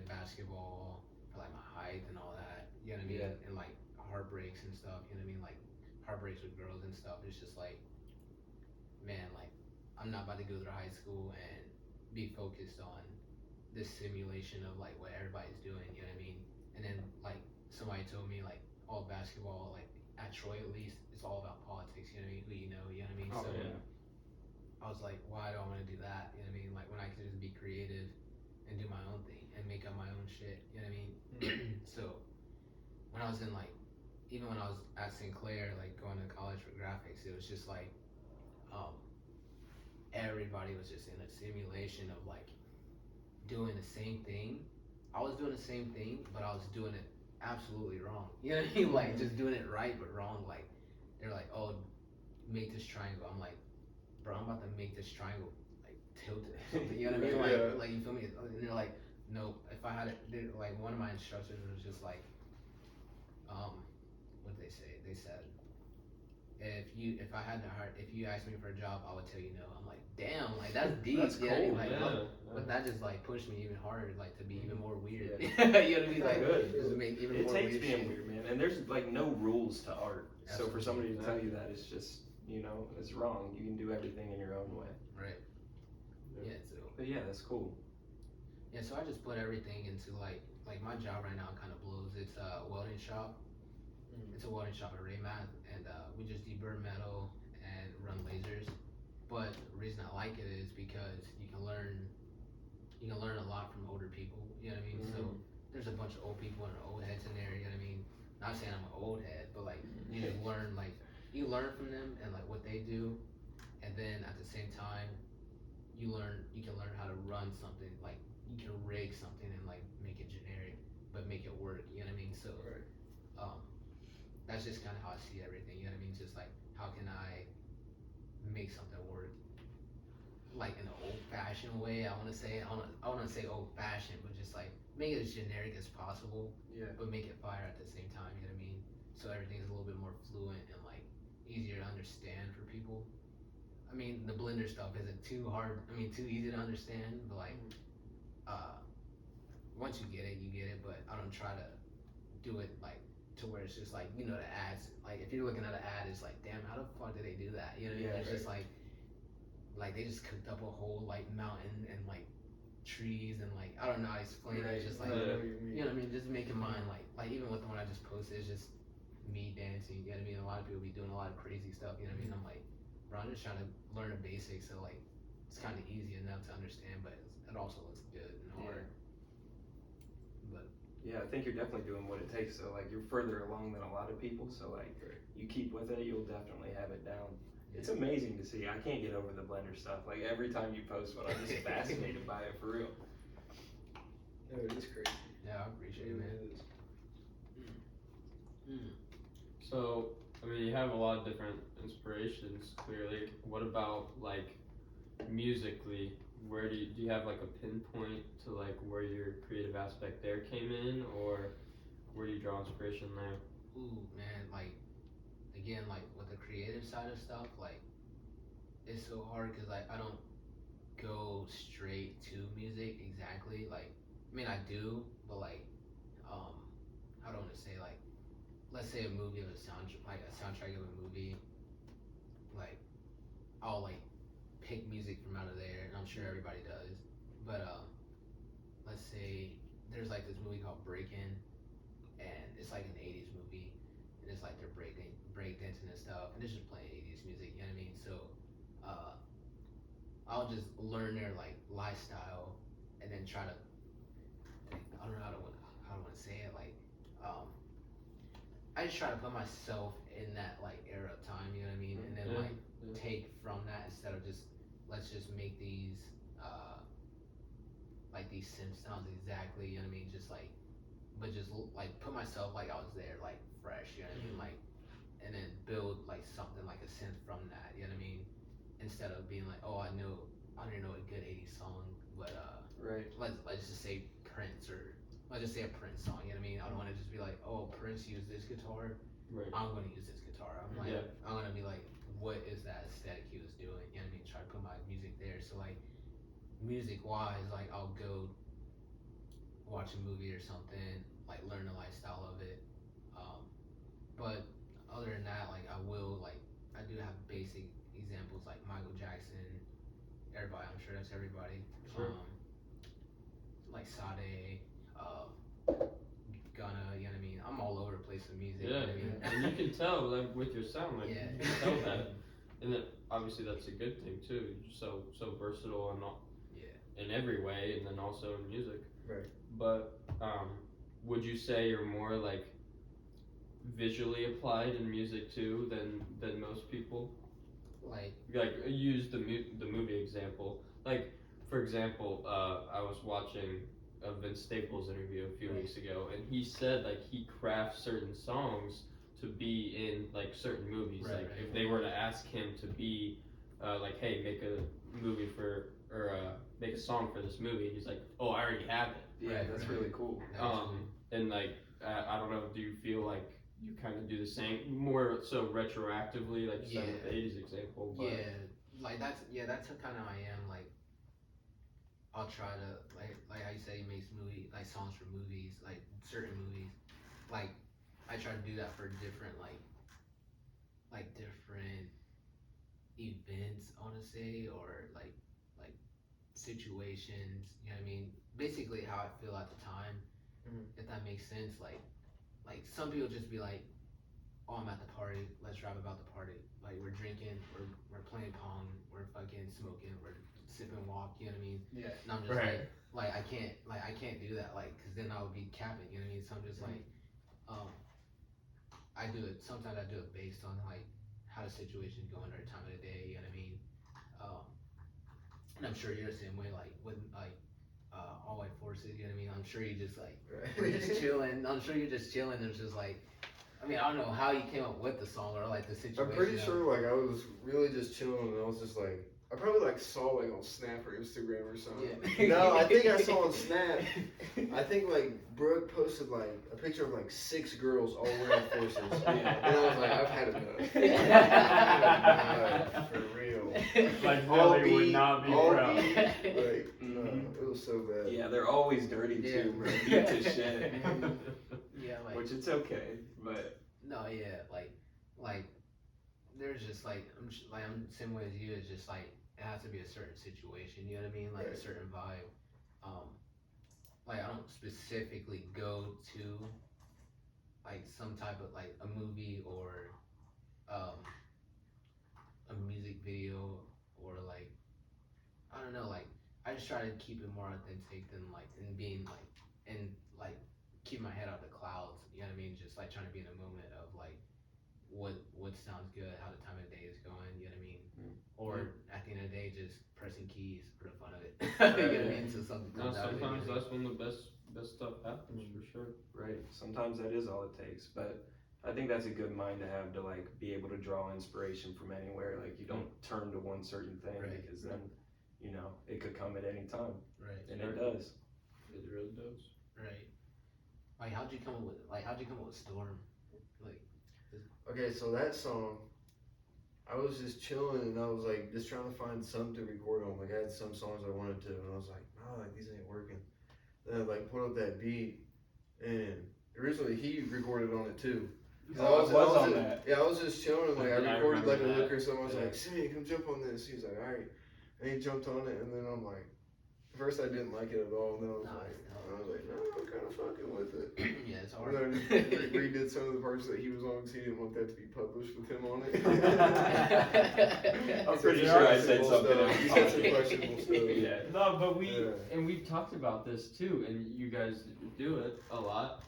basketball for like my height and all that. You know what I mean? And like heartbreaks and stuff. You know what I mean? Like heartbreaks with girls and stuff. It's just like, man, like I'm not about to go through high school and be focused on this simulation of like what everybody's doing. You know what I mean? And then like somebody told me like all basketball, like at Troy at least, it's all about politics. You know what I mean? Who you know? You know what I mean? I was like, why do I want to do that? You know what I mean? Like when I could just be creative and do my own thing and make up my own shit. You know what I mean? So when I was in like, even when I was at Sinclair, like going to college for graphics, it was just like, everybody was just in a simulation of like doing the same thing. I was doing the same thing, but I was doing it absolutely wrong. You know what I mean? Like just doing it right but wrong. Like they're like, oh, make this triangle. I'm like, bro, I'm about to make this triangle like tilted or something. You know what I mean? Like you feel me? And they're like, nope. If I had it, like one of my instructors was just like, what did they say? They said, if you asked me for a job, I would tell you no. I'm like, damn, like that's deep. That's cool. Yeah, like, but that just like pushed me even harder, like to be even more weird. You know what I mean? Like, just make even more weird. It takes being weird, man. And there's like no rules to art. Absolutely. So for somebody to tell you that, it's just, you know, it's wrong. You can do everything in your own way. Right. Yeah. So. But yeah, that's cool. Yeah, so I just put everything into like my job right now kind of blows. It's a welding shop. It's a welding shop at Raymath, and we just deburr metal and run lasers. But the reason I like it is because you can learn a lot from older people. You know what I mean? So there's a bunch of old people and old heads in there. You know what I mean? Not saying I'm an old head, but like you just learn you learn from them and like what they do, and then at the same time you can learn how to run something, like you can rig something and like make it generic but make it work. You know what I mean? So um, that's just kind of how I see everything. You know what I mean? Just like how can I make something work like in an old fashioned way. I want to say old fashioned, but just like make it as generic as possible. Yeah. But make it fire at the same time. You know what I mean? So everything's a little bit more fluent and like easier to understand for people. I mean, the Blender stuff isn't too hard. I mean, too easy to understand. But like, once you get it, you get it. But I don't try to do it like to where it's just like the ads. Like if you're looking at an ad, it's like, damn, how the fuck did they do that? You know what I mean? It's just like they just cooked up a whole like mountain and like trees and like I don't know how to explain it. It's just like you know what I mean? Just making mine like even with the one I just posted, it's just me dancing. You know what I mean? A lot of people be doing a lot of crazy stuff. You know what I mean? I'm like, bro, I'm just trying to learn the basics. So like it's kind of easy enough to understand, but it also looks good and hard. But yeah, I think you're definitely doing what it takes. So like you're further along than a lot of people. So like you keep with it, you'll definitely have it down. It's amazing to see. I can't get over the Blender stuff. Like every time you post one, I'm just fascinated by it for real. No, it is crazy. Yeah, I appreciate it, man. So, I mean, you have a lot of different inspirations, clearly. What about, like, musically? Where do you have, like, a pinpoint to, like, where your creative aspect there came in? Or where do you draw inspiration there? Ooh, man, like, again, like, with the creative side of stuff, like, it's so hard because, like, I don't go straight to music exactly. Like, I mean, I do, but, like, I don't want to say, like, let's say a movie of a soundtrack of a movie, like I'll like pick music from out of there, and I'm sure everybody does. But let's say there's like this movie called Breakin', and it's like an '80s movie, and it's like they're breakdancing and stuff, and it's just playing '80s music. You know what I mean? So I'll just learn their like lifestyle, and then try to I don't know how to want to say it like. I just try to put myself in that like era of time, you know what I mean, and then take from that instead of just let's just make these like these synth sounds exactly, you know what I mean, just like but just like put myself like I was there, like fresh, you know what I mean, like and then build like something like a synth from that, you know what I mean, instead of being like, oh, I don't know a good '80s song, but let's just say Prince or let's just say a Prince song, you know what I mean? I don't want to just be like, oh, Prince used this guitar, I'm going to use this guitar. I'm going to be like, what is that aesthetic he was doing? You know what I mean? Try to put my music there. So like, music wise, like I'll go watch a movie or something, like learn the lifestyle of it. But other than that, like I do have basic examples like Michael Jackson. Everybody, I'm sure that's everybody. Sure. Like Sade. Gunna, you know what I mean? I'm all over the place with music. Yeah, you know what I mean? And you can tell like with your sound, like you can tell that, and then obviously that's a good thing too. You're so versatile and all, in every way, and then also in music. Right. But would you say you're more like visually applied in music too than most people? Like use the movie example. Like for example, I was watching a Vince Staples interview a few weeks ago, and he said like he crafts certain songs to be in like certain movies. If they were to ask him to be like, hey, make a movie for or make a song for this movie, he's like, oh, I already have it. Yeah, that's really cool. And like I don't know, do you feel like you kind of do the same, more so retroactively, like you said with the '80s example? But that's kind of how I am. Like I'll try to like how you say he makes like songs for movies, like certain movies. Like I try to do that for different like different events, I want to say, or like situations. You know what I mean? basically how I feel at the time, if that makes sense. Like some people just be like, oh, I'm at the party, let's rap about the party. Like we're drinking, we're playing pong, we're fucking smoking, we're sipping walk, you know what I mean? Yeah. And I'm just like I can't do that, like, cause then I would be capping, you know what I mean? So I'm just like, I do it, sometimes I do it based on like how the situation's going or the time of the day, you know what I mean? And I'm sure you're the same way, like with like all white forces, you know what I mean? I'm sure you just like we're just chilling. I'm sure you're just chilling. It's just like, I mean, I don't know how you came up with the song or like the situation. I'm pretty sure like I was really just chilling and I was just like, I probably like saw like on Snap or Instagram or something. Yeah. No, I think I saw on Snap. I think like Brooke posted like a picture of like 6 girls all wearing forces. Yeah. And I was like, I've had enough. For real. Like Billy would not be proud. Like, no, it was so bad. Yeah, they're always dirty too, bro. Beat to shit. Yeah, like, which it's okay, but no, yeah, like there's just like I'm the same way as you. It's just like it has to be a certain situation. You know what I mean? Like a certain vibe. Like I don't specifically go to like some type of like a movie or a music video or like I don't know. Like I just try to keep it more authentic than like and being like and like keep my head out the clouds. You know what I mean? Just like trying to be in a moment of like what sounds good, how the time of the day is going, you know what I mean? Or at the end of the day, just pressing keys for the fun of it. You know what I mean? So something comes out of it. Sometimes that's when the best stuff happens, for sure. Right. Sometimes that is all it takes, but I think that's a good mind to have to like be able to draw inspiration from anywhere. Like you don't turn to one certain thing because then, you know, it could come at any time. Right. And it does. It really does. Right. Like how'd you come up with Storm? Like Okay, so that song, I was just chilling and I was like just trying to find something to record on. Like I had some songs I wanted to, and I was like, no, like these ain't working. Then I like put up that beat, and originally he recorded on it too. I was on that. Yeah, I was just chilling and like I recorded like a lick or something. I was like, Sammy, come jump on this. He was like, all right, and he jumped on it, and then I'm like, first I didn't like it at all, and then I was like, no, I'm kind of fucking with it. Yeah, it's hard. And then I redid some of the parts that he was on because he didn't want that to be published with him on it. I'm pretty sure I said something. He said some questionable stuff. Yeah. No, but we've talked about this too, and you guys do it a lot.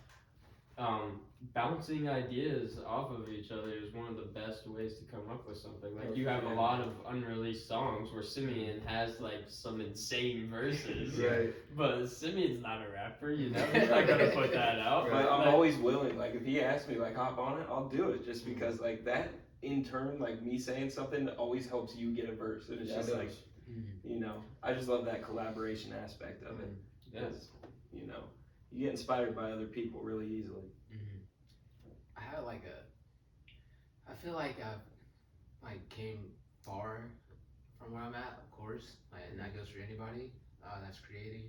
Bouncing ideas off of each other is one of the best ways to come up with something. Like you have a lot of unreleased songs where Simeon has like some insane verses, right? But Simeon's not a rapper, you know. He's not gonna put that out. But I'm always willing. Like if he asks me like hop on it, I'll do it. Just because like that in turn, like me saying something always helps you get a verse, and it's just like, you know, I just love that collaboration aspect of it. Yes, you know, you get inspired by other people really easily. I had like I feel like I've like came far from where I'm at, of course, like, and that goes for anybody that's creating.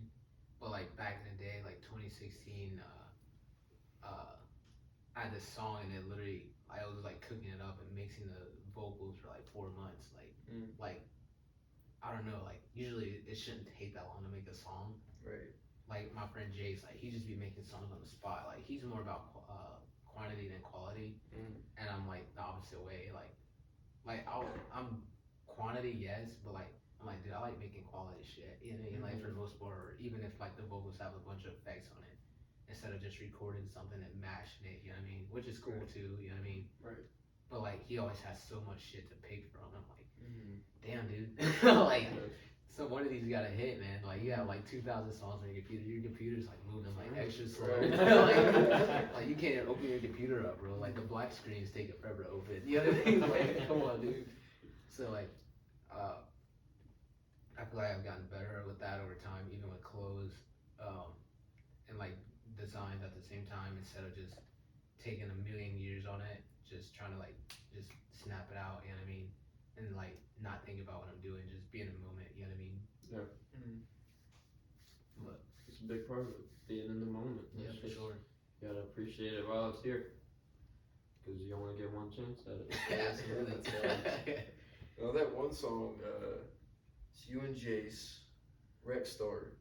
But like back in the day, like 2016, I had this song and it literally I was like cooking it up and mixing the vocals for like 4 months. Like I don't know, like usually it shouldn't take that long to make a song. Right. Like my friend Jay's like he just be making songs on the spot. Like he's more about quantity than quality, and I'm like the opposite way. Like I'm quantity, yes, but like I'm like, dude, I like making quality shit. You know what I mean? Like for the most part, or even if like the vocals have a bunch of effects on it, instead of just recording something and mashing it. You know what I mean? Which is cool too. You know what I mean? Right. But like he always has so much shit to pick from. I'm like, damn, dude. Like. So one of these got a hit, man. Like you have like 2,000 songs on your computer. Your computer's like moving like extra slow. like you can't even open your computer up, bro. Like the black screen's taking forever to open. You know what I mean? Like come on, dude. So like, I feel like I've gotten better with that over time, even with clothes, and like designs at the same time. Instead of just taking a million years on it, just trying to like just snap it out. You know what I mean? And like not think about what I'm doing, just be in the moment. You know what I mean? Yeah. But it's a big part of it, being in the moment. Yeah, for sure. You gotta appreciate it while it's here, because you only get one chance at it. Yeah, absolutely. Now that one song, it's you and Jace, Rec Star.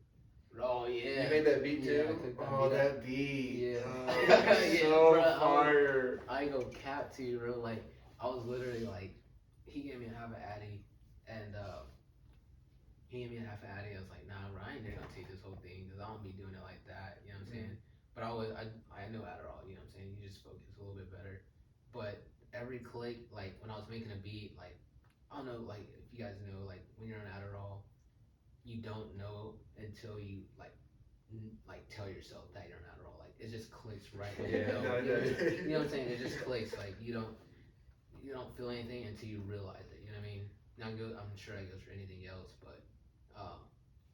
Oh yeah. You made that beat too? Yeah, that beat. Yeah. Yeah, so bro, fire. I go cap to you, bro. Like, I was literally like, he gave me a half an Addy, and he gave me a half an Addy. I was like, nah, bro, I ain't gonna take this whole thing, because I don't be doing it like that, you know what I'm saying? But I know Adderall, you know what I'm saying? You just focus a little bit better. But every click, like, when I was making a beat, like, I don't know, like, if you guys know, like, when you're on Adderall, you don't know until you, like, tell yourself that you're on Adderall. Like, it just clicks right when you know. You know what I'm saying? It just clicks. Like, you don't feel anything until you realize it. You know what I mean? Now, I'm sure that goes for anything else, but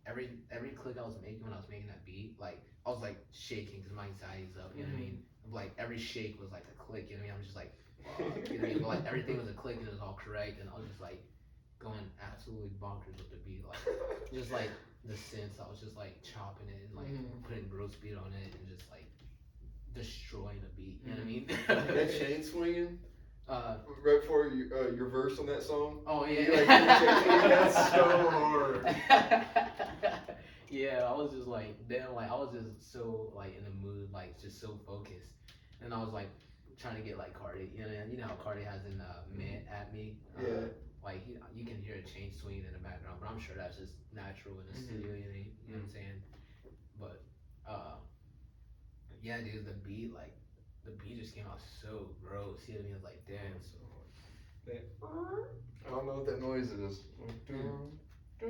every click I was making when I was making that beat, like, I was like shaking because my anxiety's up. You know what I mean? Like, every shake was like a click. You know what I mean? I'm just like, you know what I mean? But like everything was a click and it was all correct, and I was just like going absolutely bonkers with the beat, like just like the synths. I was just like chopping it and like putting gross beat on it and just like destroying the beat. You know what I mean? That chain swinging. Right before your verse on that song. Oh yeah. You, like, that's so hard. Yeah, I was just like, damn, like I was just so like in the mood, like just so focused, and I was like trying to get like Cardi, you know how Cardi has in Mid at Me. Like you can hear a chain swinging in the background, but I'm sure that's just natural in the studio. You know what I'm saying? But yeah, dude, the beat just came out so gross. You know what I mean? I was like, damn, so hard. I don't know what that noise is. Let me. I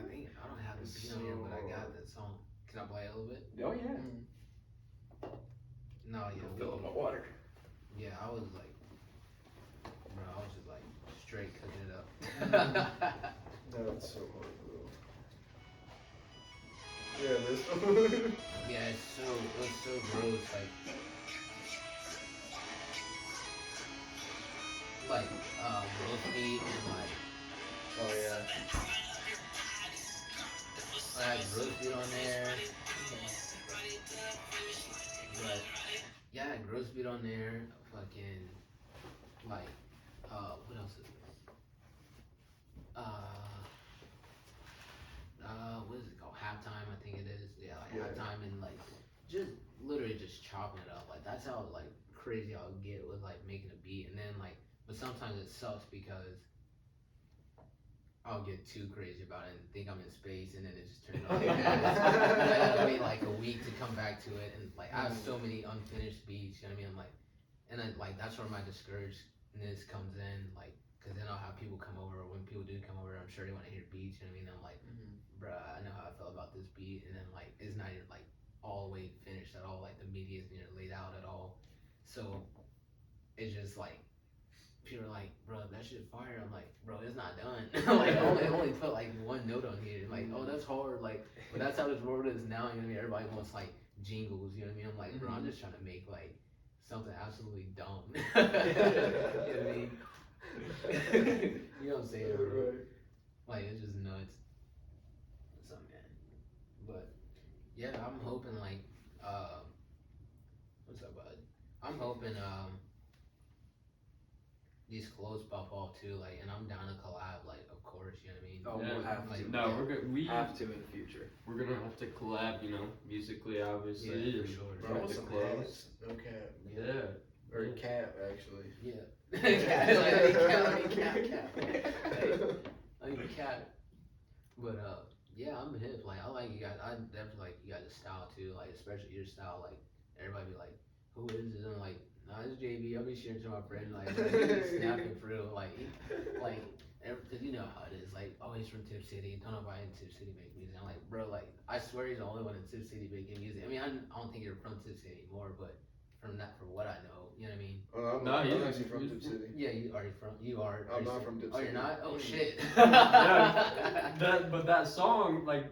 think I don't have the beat on here, but I got that song. Can I play a little bit? Oh yeah. No, yeah. Fill up my water. Yeah, I was like, bro, I was just like straight cooking it up. That's so hard, bro. Yeah, this one. Yeah, it was so gross, like roast meat and like, Oh yeah. I had roast meat on there. But yeah, I had roast meat on there. Fucking like, what else is there? What is it called? Halftime, I think it is. Yeah, like halftime and like just literally just chopping it up. Like that's how like crazy I'll get with like making a beat, and then like, but sometimes it sucks because I'll get too crazy about it and think I'm in space, and then it just turns out like I gotta wait like a week to come back to it, and like I have so many unfinished beats. You know what I mean? I'm like, and then like that's where my discouragedness comes in, like, cause then I'll have people come over, or when people do come over, I'm sure they want to hear beats. You know what I mean? I'm like, bruh, I know how I feel about this beat, and then like it's not even like all the way finished at all. Like the media isn't even laid out at all, so it's just like people are like, bro, that shit fire. I'm like, bro, it's not done. Like only put like one note on here. Like, oh, that's hard. Like, but that's how this world is now. You know what I mean? Everybody wants like jingles. You know what I mean? I'm like, bro, I'm just trying to make like something absolutely dumb. You know what I mean? You know what I'm saying, bro? Right. Like it's just nuts. So man, but yeah, I'm hoping like, what's up, bud? I'm hoping these clothes pop off too, like, and I'm down to collab, like, of course, you know what I mean? Oh, we'll have like, to. No, we have to in the future. We're gonna have to collab, you know, musically, obviously. Yeah, for sure. Bro, I want The some clothes. hats. No cap. Yeah. Or cap, actually. Yeah. I mean, cat. But yeah, I'm hip. Like I like you guys. I definitely like you guys' style too. Like especially your style. Like everybody be like, who is this? And I'm like, nah, it's JB. I'll be sharing to my friend. Like snapping for real. Like, cause you know how it is. Like, oh, he's from Tip City. Don't know if I in Tip City make music. I'm like, bro, like I swear he's the only one in Tip City making music. I mean, I don't think you're from Tip City anymore, but from what I know, you know what I mean? Oh, I'm actually from Tip City. Yeah, you are from. You are. I'm not from Tip Oh, City. you're not? Oh shit. But that song, like,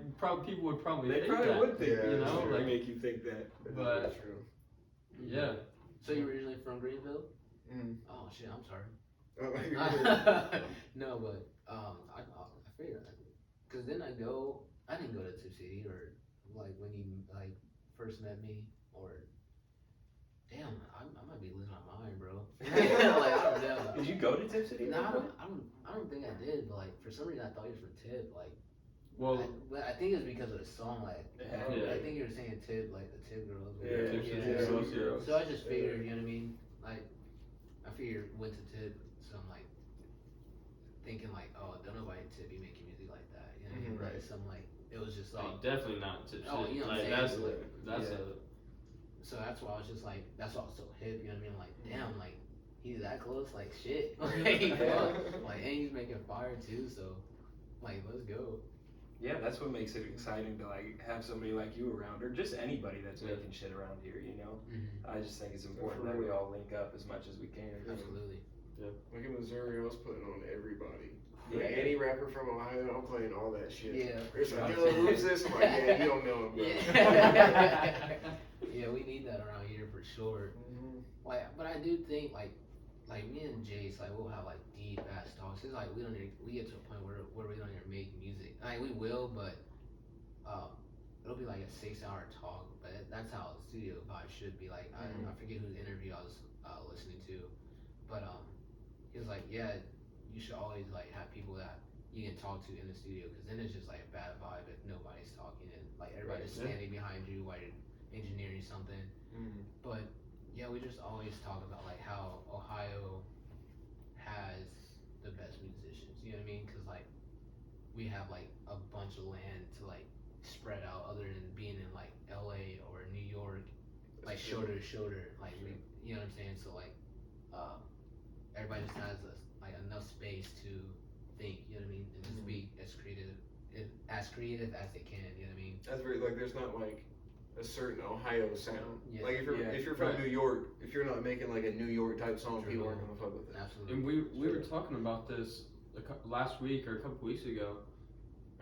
people would probably They think probably that, would think, yeah, you know, that. like, Make you think that. But- true. yeah. So you're originally from Greenville? Mm. Oh shit, I'm sorry. Oh, you're good. No, but I figured that. Cause then I didn't go to Tip City, or like when you like first met me, or damn, I might be losing my mind, bro. Like I don't know. Did you go to Tip City? No, I don't think I did. But like for some reason I thought you were from Tip. Like Well, I think it's because of the song. Like, Yeah. I think you were saying Tip, like the Tip girls. Yeah. So I just figured, you know what I mean? Like, I figured went to Tip, so I'm like thinking like, oh, don't nobody Tip be making music like that, you know what I mean? Right. So I'm like, it was just like, definitely not Tip oh, City. you know what Like I'm saying? that's So that's why I was just like, that's why I was so hip, you know what I mean? Like, damn, like, he's that close, like, shit. Like, and he's making fire too, so, like, let's go. Yeah, that's what makes it exciting to like have somebody like you around, or just anybody that's making shit around here. You know, I just think it's important that we all link up as much as we can. Absolutely. Yeah. Like in Missouri, I was putting on everybody. Yeah, any rapper from Ohio, I'm playing all that shit. Yeah. There's like, who's this? I'm like, yeah, you don't know him, bro. Yeah, we need that around here for sure. Like, but I do think like me and Jace, like we'll have like deep ass talks. It's like we get to a point where we don't even make music. Like we will, but it'll be like a 6-hour talk. But that's how the studio vibe should be. Like I forget whose interview I was listening to, but he was like, yeah, you should always like have people that you can talk to in the studio, because then it's just like a bad vibe if nobody's talking and like everybody's standing behind you while you're engineering something. But yeah, we just always talk about like how Ohio has the best musicians, you know what I mean? Because like we have like a bunch of land to like spread out, other than being in like LA or New York, like shoulder to shoulder, like we, you know what I'm saying? So like everybody just has like enough space to think, you know what I mean, and just be as creative as they can, you know what I mean? That's very, like, there's not like a certain Ohio sound. Yeah. Like if you're from New York, if you're not making like a New York type song, people aren't gonna fuck with it. Absolutely. And we were talking about this last week or a couple weeks ago.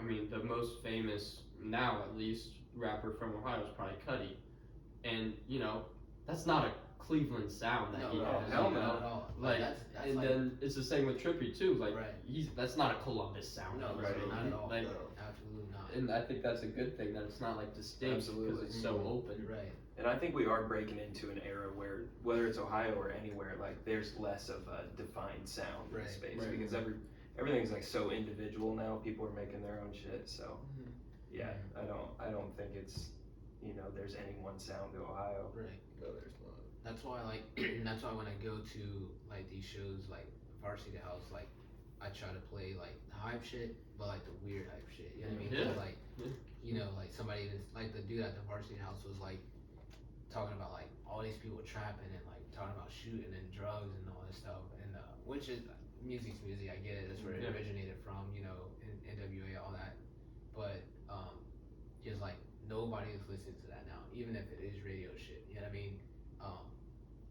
I mean, the most famous now, at least, rapper from Ohio is probably Cudi, and you know that's not a Cleveland sound that he has. Not at all. Like, that's and like, then it's the same with Trippie too. Like, right. that's not a Columbus sound. No, right. Not at all. Like, absolutely not. and I think that's a good thing that it's not like distinct because it's so open. Right. And I think we are breaking into an era where, whether it's Ohio or anywhere, like there's less of a defined sound in the space, because everything's like so individual now. People are making their own shit, so yeah, I don't think it's, you know, there's any one sound to Ohio. Right. No, there's not. That's why like that's why when I go to like these shows like Varsity House, like I try to play like the hype shit, but like the weird hype shit. You know what I mean? Yeah. 'Cause, like you know, like somebody like the dude at the Varsity House was like talking about like all these people trapping and like talking about shooting and drugs and all this stuff, and which is music's music. I get it. That's where it originated from. You know, in NWA, all that. But just like nobody is listening to that now, even if it is radio shit. You know what I mean?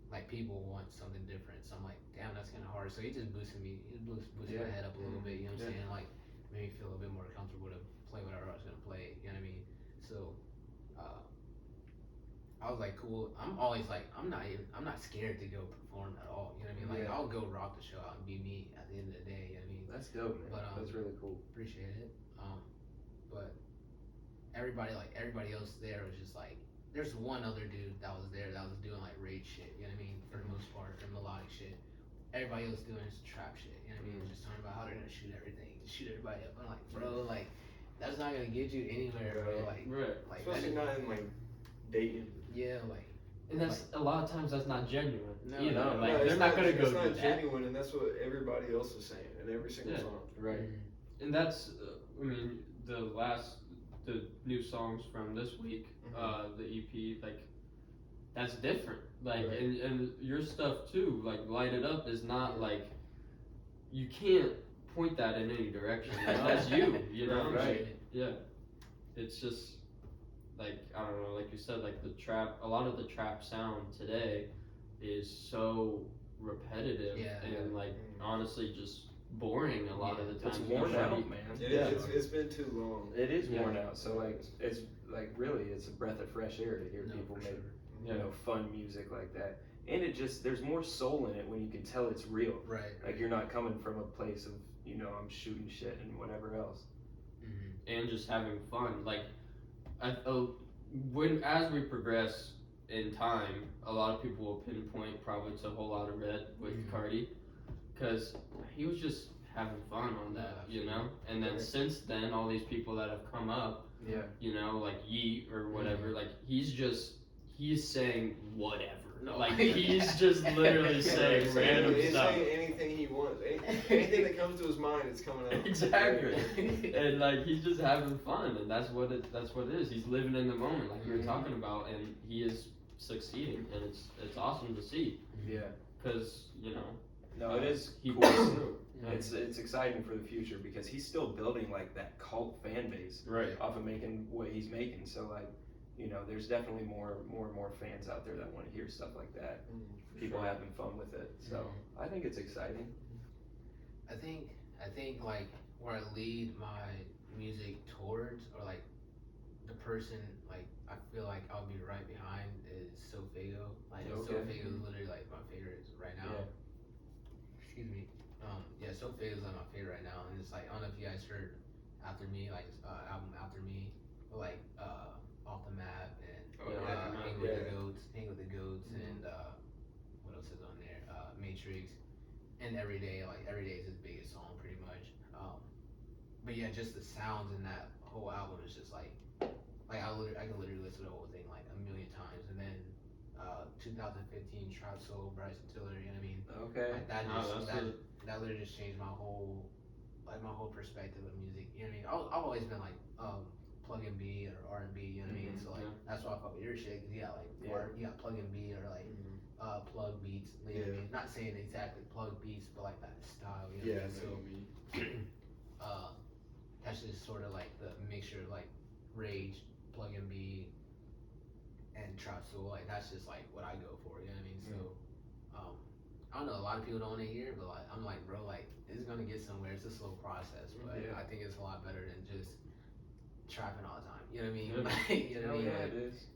Like people want something different. So I'm like, damn, that's kind of hard. So he just boosted my head up a little bit. You know what I'm saying? Like made me feel a bit more comfortable to play whatever I was gonna play. You know what I mean? So I was like, cool. I'm always like, I'm not scared to go perform at all. You know what I mean? Like I'll go rock the show out and be me at the end of the day. You know what I mean? That's dope, man. But, that's really cool. Appreciate it. But everybody else there was just like, there's one other dude that was there that was doing like rage shit, you know what I mean, for the most part, or melodic shit. Everybody else doing is trap shit, you know what I mean, just talking about how they're gonna shoot everything, shoot everybody up. I'm like, bro, like, that's not gonna get you anywhere, bro. Like, like especially not in like Dayton. Yeah, like. And that's a lot of times that's not genuine. No, you know, no, like they're not gonna go do do that. It's not genuine, and that's what everybody else is saying in every single song. Right. And that's, I mean, the new songs from this week, the EP, like, that's different. Like, and your stuff too, like, Light It Up is not like, you can't point that in any direction. Like, that's you know? Right. Yeah. It's just, like, I don't know, like you said, like a lot of the trap sound today is so repetitive and, like, honestly just boring a lot of the time. It's worn out, man. It's been too long. It is worn out. So like it's like really it's a breath of fresh air to hear people make you know fun music like that. And it just there's more soul in it when you can tell it's real. Right. Like you're not coming from a place of, you know, I'm shooting shit and whatever else. And just having fun. Like as we progress in time, a lot of people will pinpoint probably to a Whole Lotta Red with Cardi, because he was just having fun on that, you know. And then since then, all these people that have come up, you know, like Yeet or whatever, like he's saying whatever. Like he's just literally saying random stuff. He's saying anything he wants. Anything that comes to his mind, it's coming out. Exactly. And like he's just having fun, and that's what it is. He's living in the moment, like we were talking about, and he is succeeding, and it's awesome to see. Yeah. Because you know. No, it is he cool. through. It's exciting for the future because he's still building like that cult fan base off of making what he's making. So like, you know, there's definitely more and more fans out there that want to hear stuff like that. People having fun with it. So I think it's exciting. I think like where I lead my music towards, or like the person like I feel like I'll be right behind is Sofego. Like Sofego is literally like my favorite right now. Excuse me. Sofego is like my favorite right now, and it's like I don't know if you guys heard After Me, like album After Me, or like Off the Map and Hang with the Goats, and what else is on there? Matrix, and Every Day. Like Every Day is his biggest song, pretty much. But yeah, just the sounds in that whole album is just like I can literally listen to the whole thing like a million times. And then 2015 Trap Soul, Bryson Tiller, you know what I mean? Okay. Like that literally just changed my whole perspective of music. You know what I mean? I've always been like plug and B or R&B. You know what I mean? So like that's why I fuck with your shit, because you got like you got plug and B or like plug beats. You know what I mean? Not saying exactly plug beats, but like that style. You know what I mean? So that's just sort of like the mixture of like Rage, plug and B, and Trap Soul. Like that's just like what I go for. You know what I mean? So I don't know, a lot of people don't want to hear it, but like I'm like, bro, like it's gonna get somewhere. It's a slow process, but I think it's a lot better than just trapping all the time. You know what I mean? You know what I mean? Yeah, it is.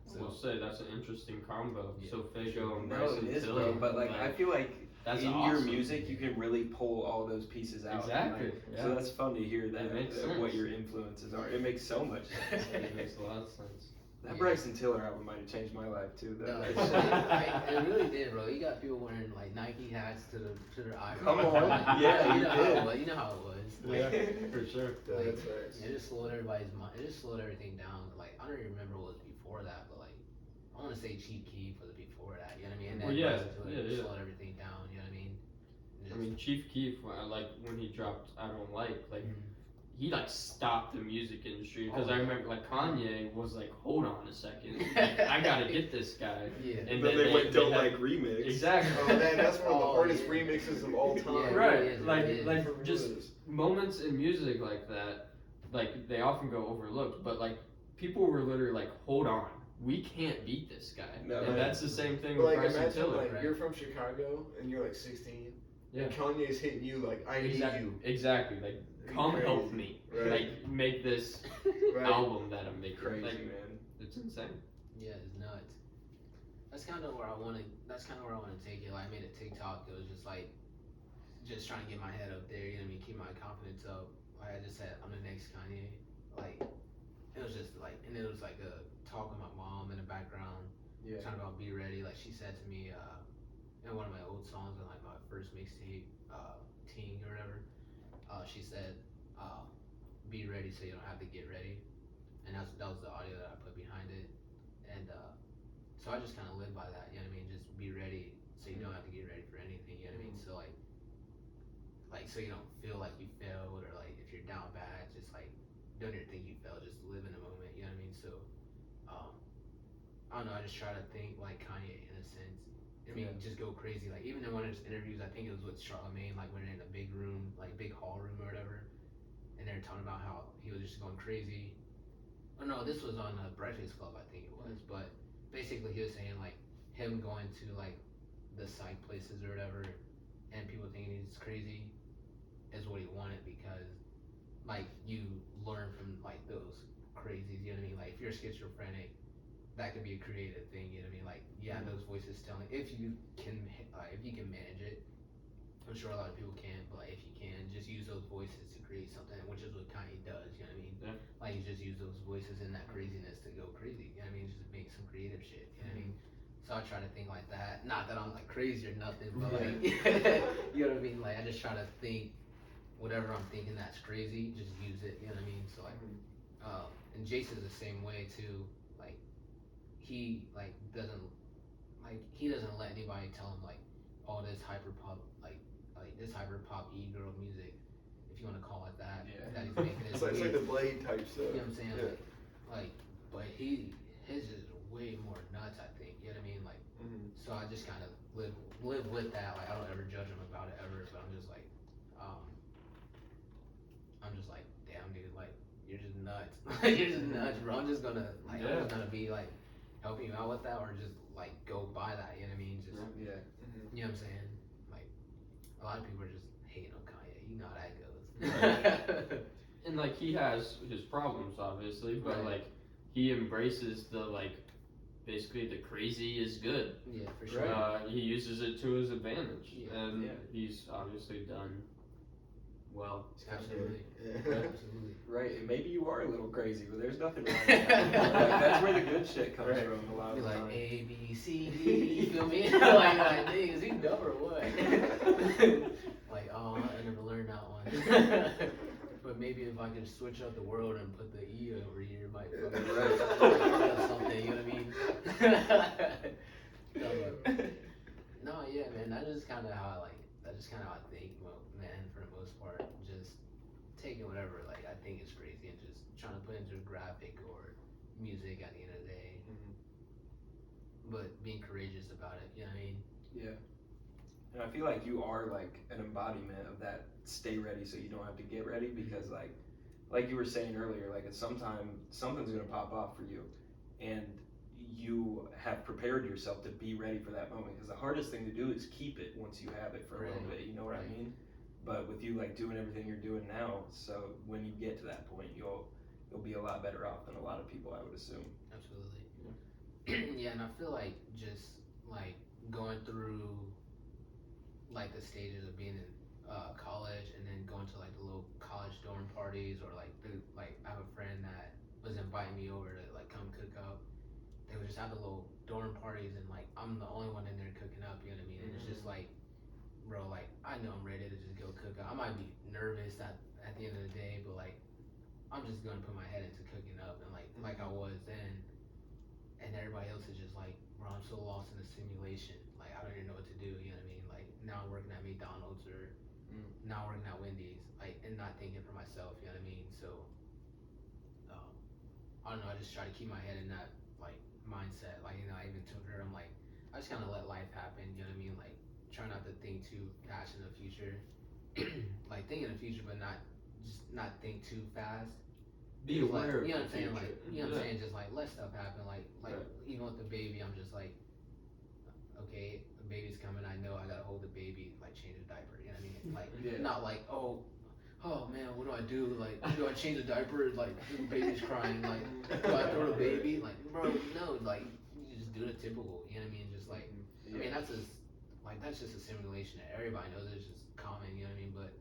So we'll say that's an interesting combo. Sofego and No, Bryson it is, Tiller. bro. But like I feel like that's in awesome. your music, you can really pull all those pieces out. Exactly. Like, so that's fun to hear that what your influences are. It makes so much sense. It makes a lot of sense. That Bryson Tiller album might have changed my life too. Though. No, it really did, bro. You got people wearing like Nike hats to their eyes. Come on, yeah, you know how it was. Yeah, for sure. Like, it just slowed everybody's mind. It just slowed everything down. Like I don't even remember what was before that, but like I want to say Chief Keef was before that. You know what I mean? And then slowed everything down. You know what I mean? I mean, Chief Keef, like when he dropped I Don't Like he like stopped the music industry, because I remember like Kanye was like, hold on a second, I gotta get this guy. And then they went Don't Like remix. Exactly. Oh man, that's one of the hardest remixes of all time. Right. Like just moments in music like that, like they often go overlooked, but like people were literally like, hold on, we can't beat this guy. And that's the same thing with Bryson Tiller. Like you're from Chicago and you're like 16. Yeah. And Kanye's hitting you like, I need you. Exactly. Like, come help me. Like, make this album that I'm making. Crazy, like, man. It's insane. Yeah, it's nuts. That's kind of where I want to take it. Like, I made a TikTok. It was just like, just trying to get my head up there. You know what I mean? Keep my confidence up. Like I just said, I'm the next Kanye. Like, it was just like, and it was like a talk with my mom in the background. Talking about Be Ready. Like she said to me, in one of my old songs on like my first mixtape, Teen or whatever, she said, be ready so you don't have to get ready. And that was the audio that I put behind it. And so I just kind of live by that, you know what I mean? Just be ready so you don't have to get ready for anything, you know what I mean? So like so you don't feel like you failed, or like if you're down bad, just like don't ever think you failed, just live in the moment, you know what I mean? So I don't know, I just try to think like Kanye in a sense. I mean, just go crazy. Like even in one of his interviews, I think it was with Charlamagne, like when they're in a big room, like big hall room or whatever, and they're talking about how he was just going crazy. Oh no, this was on Breakfast Club, I think it was. But basically, he was saying like him going to like the psych places or whatever, and people thinking he's crazy, is what he wanted, because like you learn from like those crazies. You know what I mean? Like if you're schizophrenic, that could be a creative thing, you know what I mean? Like, those voices telling, if you can manage it. I'm sure a lot of people can't, but like, if you can, just use those voices to create something, which is what Kanye does, you know what I mean? Yeah. Like, you just use those voices and that craziness to go crazy, you know what I mean? Just make some creative shit, you know what I mean? So I try to think like that. Not that I'm like crazy or nothing, but like, you know what I mean? Like I just try to think whatever I'm thinking that's crazy, just use it. You know what I mean? So like, and Jason's the same way too. Like he like doesn't let anybody tell him like, oh, this hyper pop this hyper pop e-girl music, if you want to call it that, that he's making it. It's like the Blade type stuff. You know what I'm saying? Yeah. But his is way more nuts, I think. You know what I mean? Like, so I just kind of live with that. Like, I don't ever judge him about it ever. But I'm just like, damn, dude, like, you're just nuts. You're just nuts, bro. I'm just gonna I'm just gonna be like helping you out with that, or just like go by that. You know what I mean? Just you know what I'm saying? Like, a lot of people are just hating on Kanye. You know how that goes. Right. And like he has his problems, obviously, but like he embraces the like basically the crazy is good. Yeah, for sure. He uses it to his advantage, and he's obviously done well. Absolutely. Absolutely. Right, and maybe you are a little crazy, but there's nothing wrong with that. Like, that's where the good shit comes from a lot of the time. Like A, B, C, D, you feel me? like, dang, is he dumb or what? Like, oh, I never learned that one. But maybe if I could switch up the world and put the E over here, it might something, you know what I mean? No, yeah, man, that's just kind of how I think, man, for the most part. Just taking whatever, like, I think is crazy and just trying to put into a graphic or music at the end of the day. But being courageous about it, you know what I mean? Yeah. And I feel like you are like an embodiment of that stay ready so you don't have to get ready, because like you were saying earlier, like at some time something's gonna pop off for you, and you have prepared yourself to be ready for that moment, because the hardest thing to do is keep it once you have it for a little bit, you know what I mean? But with you like doing everything you're doing now, so when you get to that point, you'll be a lot better off than a lot of people, I would assume. Absolutely. Yeah, and I feel like just like going through like the stages of being in college, and then going to like the little college dorm parties, or like I have a friend that was inviting me over to like come cook up. They would just have the little dorm parties, and like I'm the only one in there cooking up, you know what I mean? And it's just like, bro, like I know I'm ready to just go cook up. I might be nervous at the end of the day, but like I'm just gonna put my head into cooking up, and like I was then. And everybody else is just like, bro, I'm so lost in the simulation. Like I don't even know what to do, you know what I mean? Like now I'm working at McDonald's, or now I'm working at Wendy's, like, and not thinking for myself, you know what I mean? So I don't know, I just try to keep my head in that like mindset. Like, you know, I even told her, I'm like, I just kind of let life happen, you know what I mean? Like try not to think too fast in the future. Like think in the future, but not think too fast. Be aware, you know what I'm saying? Like, you know what I'm saying? Just like let stuff happen. Like even with the baby, I'm just like, okay, the baby's coming. I know I gotta hold the baby, like change a diaper. You know what I mean? Like not like, oh man, what do I do? Like, do I change the diaper? Like the baby's crying. Like, do I throw the baby? Like, bro, no. Like you just do the typical. You know what I mean? Just like, I mean that's just a simulation that everybody knows. It's just common. You know what I mean? But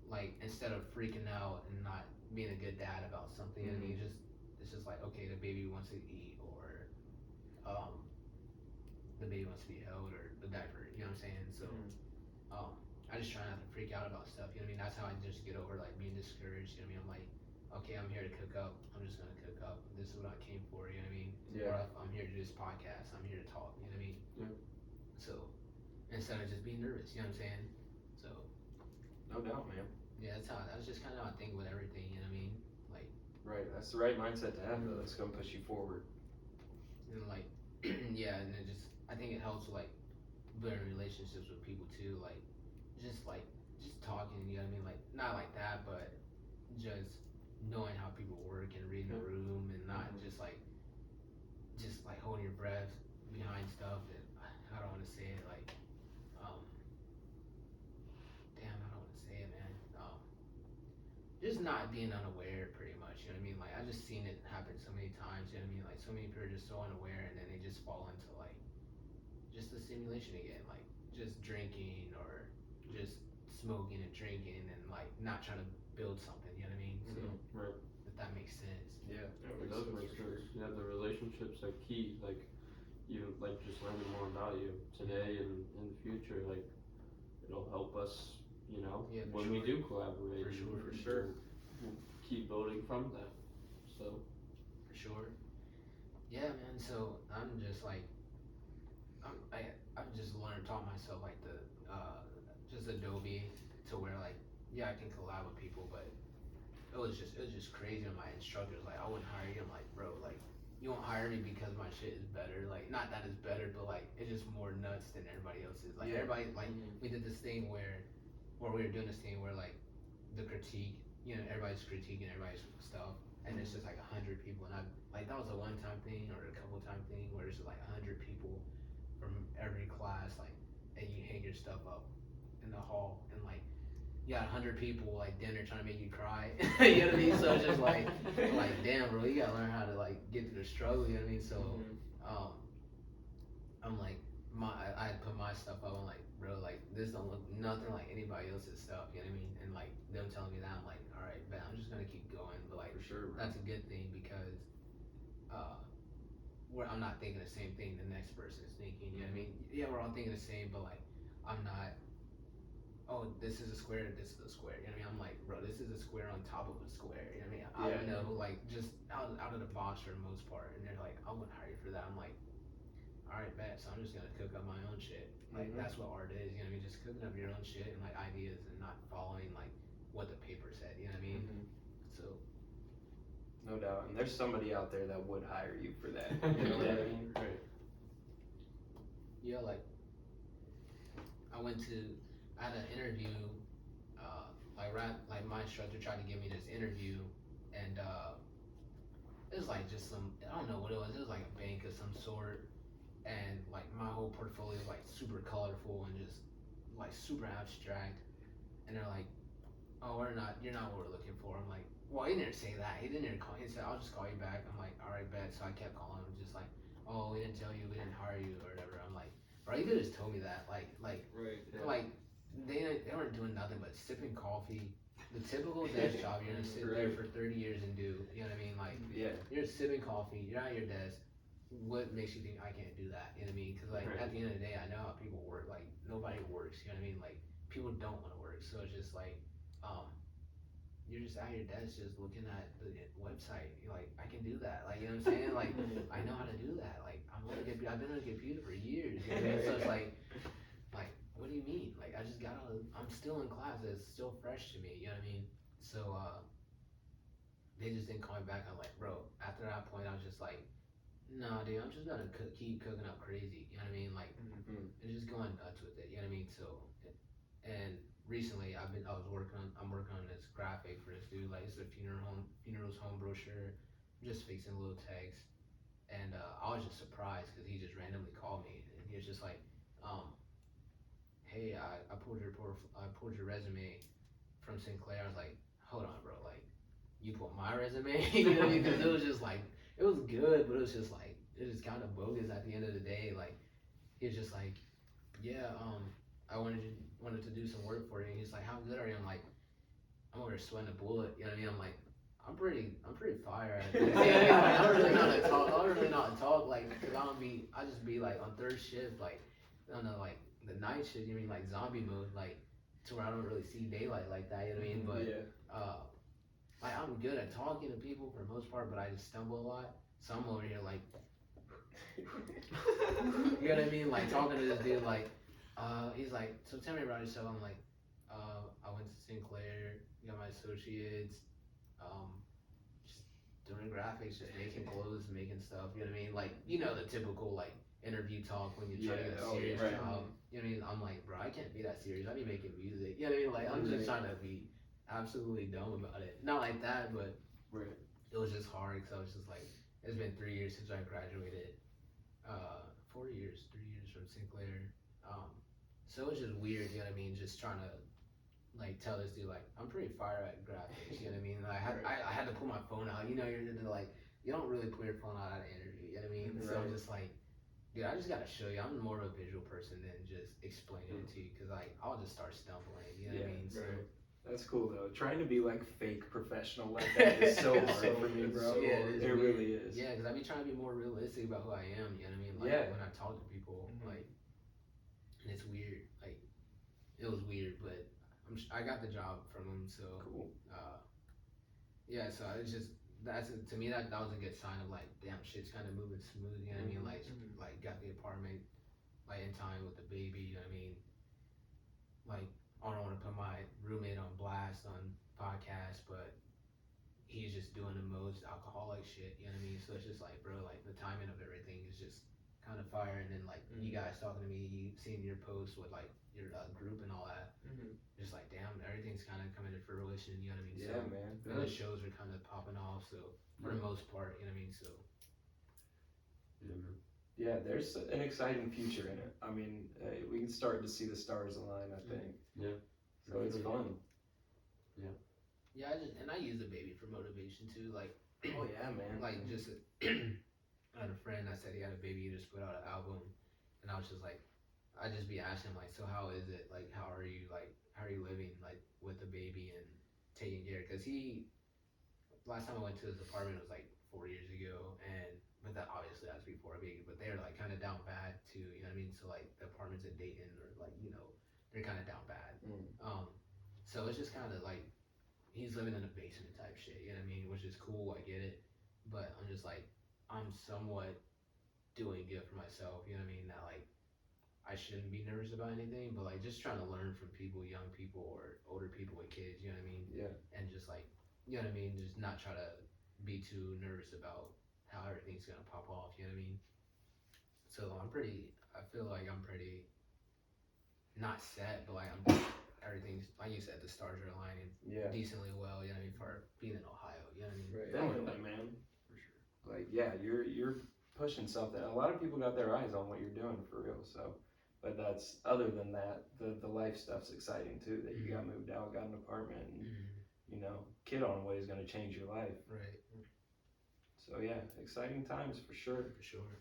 like instead of freaking out and not being a good dad about something, you know what I mean? It's just like, okay, the baby wants to eat, or the baby wants to be held, or the diaper, you know what I'm saying? So I just try not to freak out about stuff, you know what I mean? That's how I just get over like being discouraged, you know what I mean? I'm like, okay, I'm here to cook up, I'm just gonna cook up. This is what I came for, you know what I mean? Or I'm here to do this podcast, I'm here to talk, you know what I mean? So instead of just being nervous, you know what I'm saying? So no doubt, man. Yeah, that's just kind of how I think with everything, you know what I mean? Like, right, that's the right mindset to have, though. That's gonna push you forward. And like, yeah, and it just, I think it helps like building relationships with people too, like just talking, you know what I mean? Like not like that, but just knowing how people work and reading the room, and not just like holding your breath behind stuff. And I don't want to say it like, damn, I don't want to say it, man. Just not being unaware, pretty much, you know what I mean? Like I just seen it happen so many times, you know what I mean? Like so many people are just so unaware, and then they just fall into like just the simulation again, like just drinking or just smoking and drinking, and like not trying to build something, you know what I mean? So if that makes sense. Yeah, it does make sense. Yeah, the relationships are key. Like you like just learning more about you today and in the future. Like it'll help us, you know, when we do collaborate. For sure. We'll keep building from that. So. For sure. Yeah, man. So I'm just like, I've just taught myself like the just Adobe to where like I can collab with people, but it was just crazy. And my instructors like I wouldn't hire you. I'm like, bro, like you won't hire me because my shit is better. Like not that it's better, but like it's just more nuts than everybody else's. Like everybody like we did this thing where we were doing this thing where like the critique, you know, everybody's critiquing everybody's stuff, and it's just like 100 people, and I like that was a one-time thing or a couple-time thing where it's just like 100 people from every class, like, and you hang your stuff up in the hall, and like you got 100 people like dinner trying to make you cry. You know what I mean? So it's just like damn, bro, you gotta learn how to like get through the struggle. You know what I mean? So I'm like I put my stuff up. I'm like, bro, like this don't look nothing like anybody else's stuff. You know what I mean? And like them telling me that, I'm like, all right, man, I'm just gonna keep going. But like, for sure, that's a good thing because where I'm not thinking the same thing the next person is thinking. You know what I mean? Yeah, we're all thinking the same, but like I'm not. Oh, this is a square, this is a square. You know what I mean? I'm like, bro, this is a square on top of a square. You know what I mean? I don't know, like, just out of the box for the most part. And they're like, I wouldn't hire you for that. I'm like, all right, bet. So I'm just gonna cook up my own shit. Like that's what art is. You know what I mean? Just cooking up your own shit and like ideas and not following like what the paper said. You know what I mean? So. No doubt, and there's somebody out there that would hire you for that. You know what I mean? Right. Yeah, like I had an interview, like my instructor tried to give me this interview, and it was like just I don't know what it was. It was like a bank of some sort, and like my whole portfolio was like super colorful and just like super abstract, and they're like, oh, you're not what we're looking for. I'm like, well, he didn't say that. He didn't call. He said, I'll just call you back. I'm like, all right, bet. So I kept calling him, just like, oh, we didn't tell you, we didn't hire you, or whatever. I'm like, bro, you could have just told me that. Like, Right. Yeah. like they weren't doing nothing but sipping coffee. The typical desk job you're gonna sit there for 30 years and do. You know what I mean? Like, you're sipping coffee. You're at your desk. What makes you think I can't do that? You know what I mean? Because like at the end of the day, I know how people work. Like nobody works. You know what I mean? Like people don't want to work. So it's just like, you're just at your desk just looking at the website. You're like, I can do that. Like, you know what I'm saying? Like, I know how to do that. Like, I've been on a computer for years. You know what I mean? So it's like, what do you mean? Like, I just got out of, I'm still in class. It's still fresh to me. You know what I mean? So, they just didn't call me back. I'm like, bro, after that point, I was just like, nah, dude, I'm just gonna keep cooking up crazy. You know what I mean? Like, and just going nuts with it. You know what I mean? So, and recently I'm working on this graphic for this dude. Like, it's a funerals home brochure. I'm just fixing a little text, and I was just surprised because he just randomly called me, and he was just like, hey, I pulled your resume from Sinclair. I was like, hold on, bro, like, you pulled my resume? You know what I mean? Because it was just like, it was good, but it was just like, it was kind of bogus at the end of the day. Like, he was just like, yeah, I wanted to do some work for you. And he's like, how good are you? I'm like, I'm over here sweating a bullet. You know what I mean? I'm like, I'm pretty fire at this. You know what I mean? Like, I don't really know how to talk. Like, cause I just be like on third shift, like, I don't know, like the night shift. You mean like zombie mode, like to where I don't really see daylight like that. You know what I mean? But like I'm good at talking to people for the most part, but I just stumble a lot. So I'm over here like, you know what I mean? Like talking to this dude, like, he's like, so tell me about yourself. I'm like, I went to Sinclair, got my associates, just doing graphics, just making clothes, making stuff. You know what I mean? Like, you know the typical like interview talk when you're trying to get a serious job. You know what I mean? I'm like, bro, I can't be that serious. I be making music. You know what I mean? Like, I'm just trying to be absolutely dumb about it. Not like that, but it was just hard because I was just like, it's been 3 years since I graduated. 3 years from Sinclair. So it was just weird, you know what I mean? Just trying to like tell this dude like I'm pretty fire at graphics, you know what I mean? Like, I had to pull my phone out. You know, you're like you don't really pull your phone out at an interview, you know what I mean? So I'm just like, dude, I just gotta show you. I'm more of a visual person than just explaining it to you, cause like I'll just start stumbling, you know what I mean? So That's cool though. Trying to be like fake professional like that is so hard for me, bro. So, it really is. Yeah, because I be trying to be more realistic about who I am. You know what I mean? Like when I talk to people, like, and it's weird. Like it was weird, but I got the job from him, so cool. Yeah, so it's just to me that was a good sign of like, damn, shit's kind of moving smooth. You know what I mean? Like got the apartment like in time with the baby. You know what I mean? Like I don't want to put my roommate on blast on podcast, but he's just doing the most alcoholic shit. You know what I mean? So it's just like, bro, like the timing of everything is just kind of fire. And then like you guys talking to me, you seeing your post with like your group and all that. Just like, damn, everything's kind of coming to fruition. You know what I mean? Yeah, so, man. And the shows are kind of popping off. So for the most part, you know what I mean? So. Yeah, man. Yeah, there's an exciting future in it. I mean, we can start to see the stars align, I think. Yeah. So it's fun. Yeah. Yeah, I use the baby for motivation too. Like, oh yeah, man. Like just I had a friend that said he had a baby, he just put out an album, and I was just like, I'd just be asking him like, so how is it? Like, how are you living like with the baby and taking care? Because last time I went to his apartment was like 4 years ago, but that obviously that was before a baby, but they're like kind of down bad too, you know what I mean? So like the apartments in Dayton are like, they're kind of down bad. So it's just kind of like he's living in a basement type shit, you know what I mean? Which is cool, I get it, but I'm just like I'm somewhat doing good for myself, you know what I mean? That like I shouldn't be nervous about anything, but like just trying to learn from people, young people or older people with kids, you know what I mean? Yeah. And just like, you know what I mean? Just not try to be too nervous about how everything's gonna pop off, you know what I mean? So I feel like I'm pretty not set, but like everything's, like you said, the stars are aligning decently well, you know what I mean, for being in Ohio, you know what I mean? Right. Definitely, man. For sure. Like, yeah, you're pushing something. A lot of people got their eyes on what you're doing for real, so. But that's, other than that, the life stuff's exciting too, that you got moved out, got an apartment, and, kid on the way is going to change your life. Right. So yeah, exciting times for sure. For sure.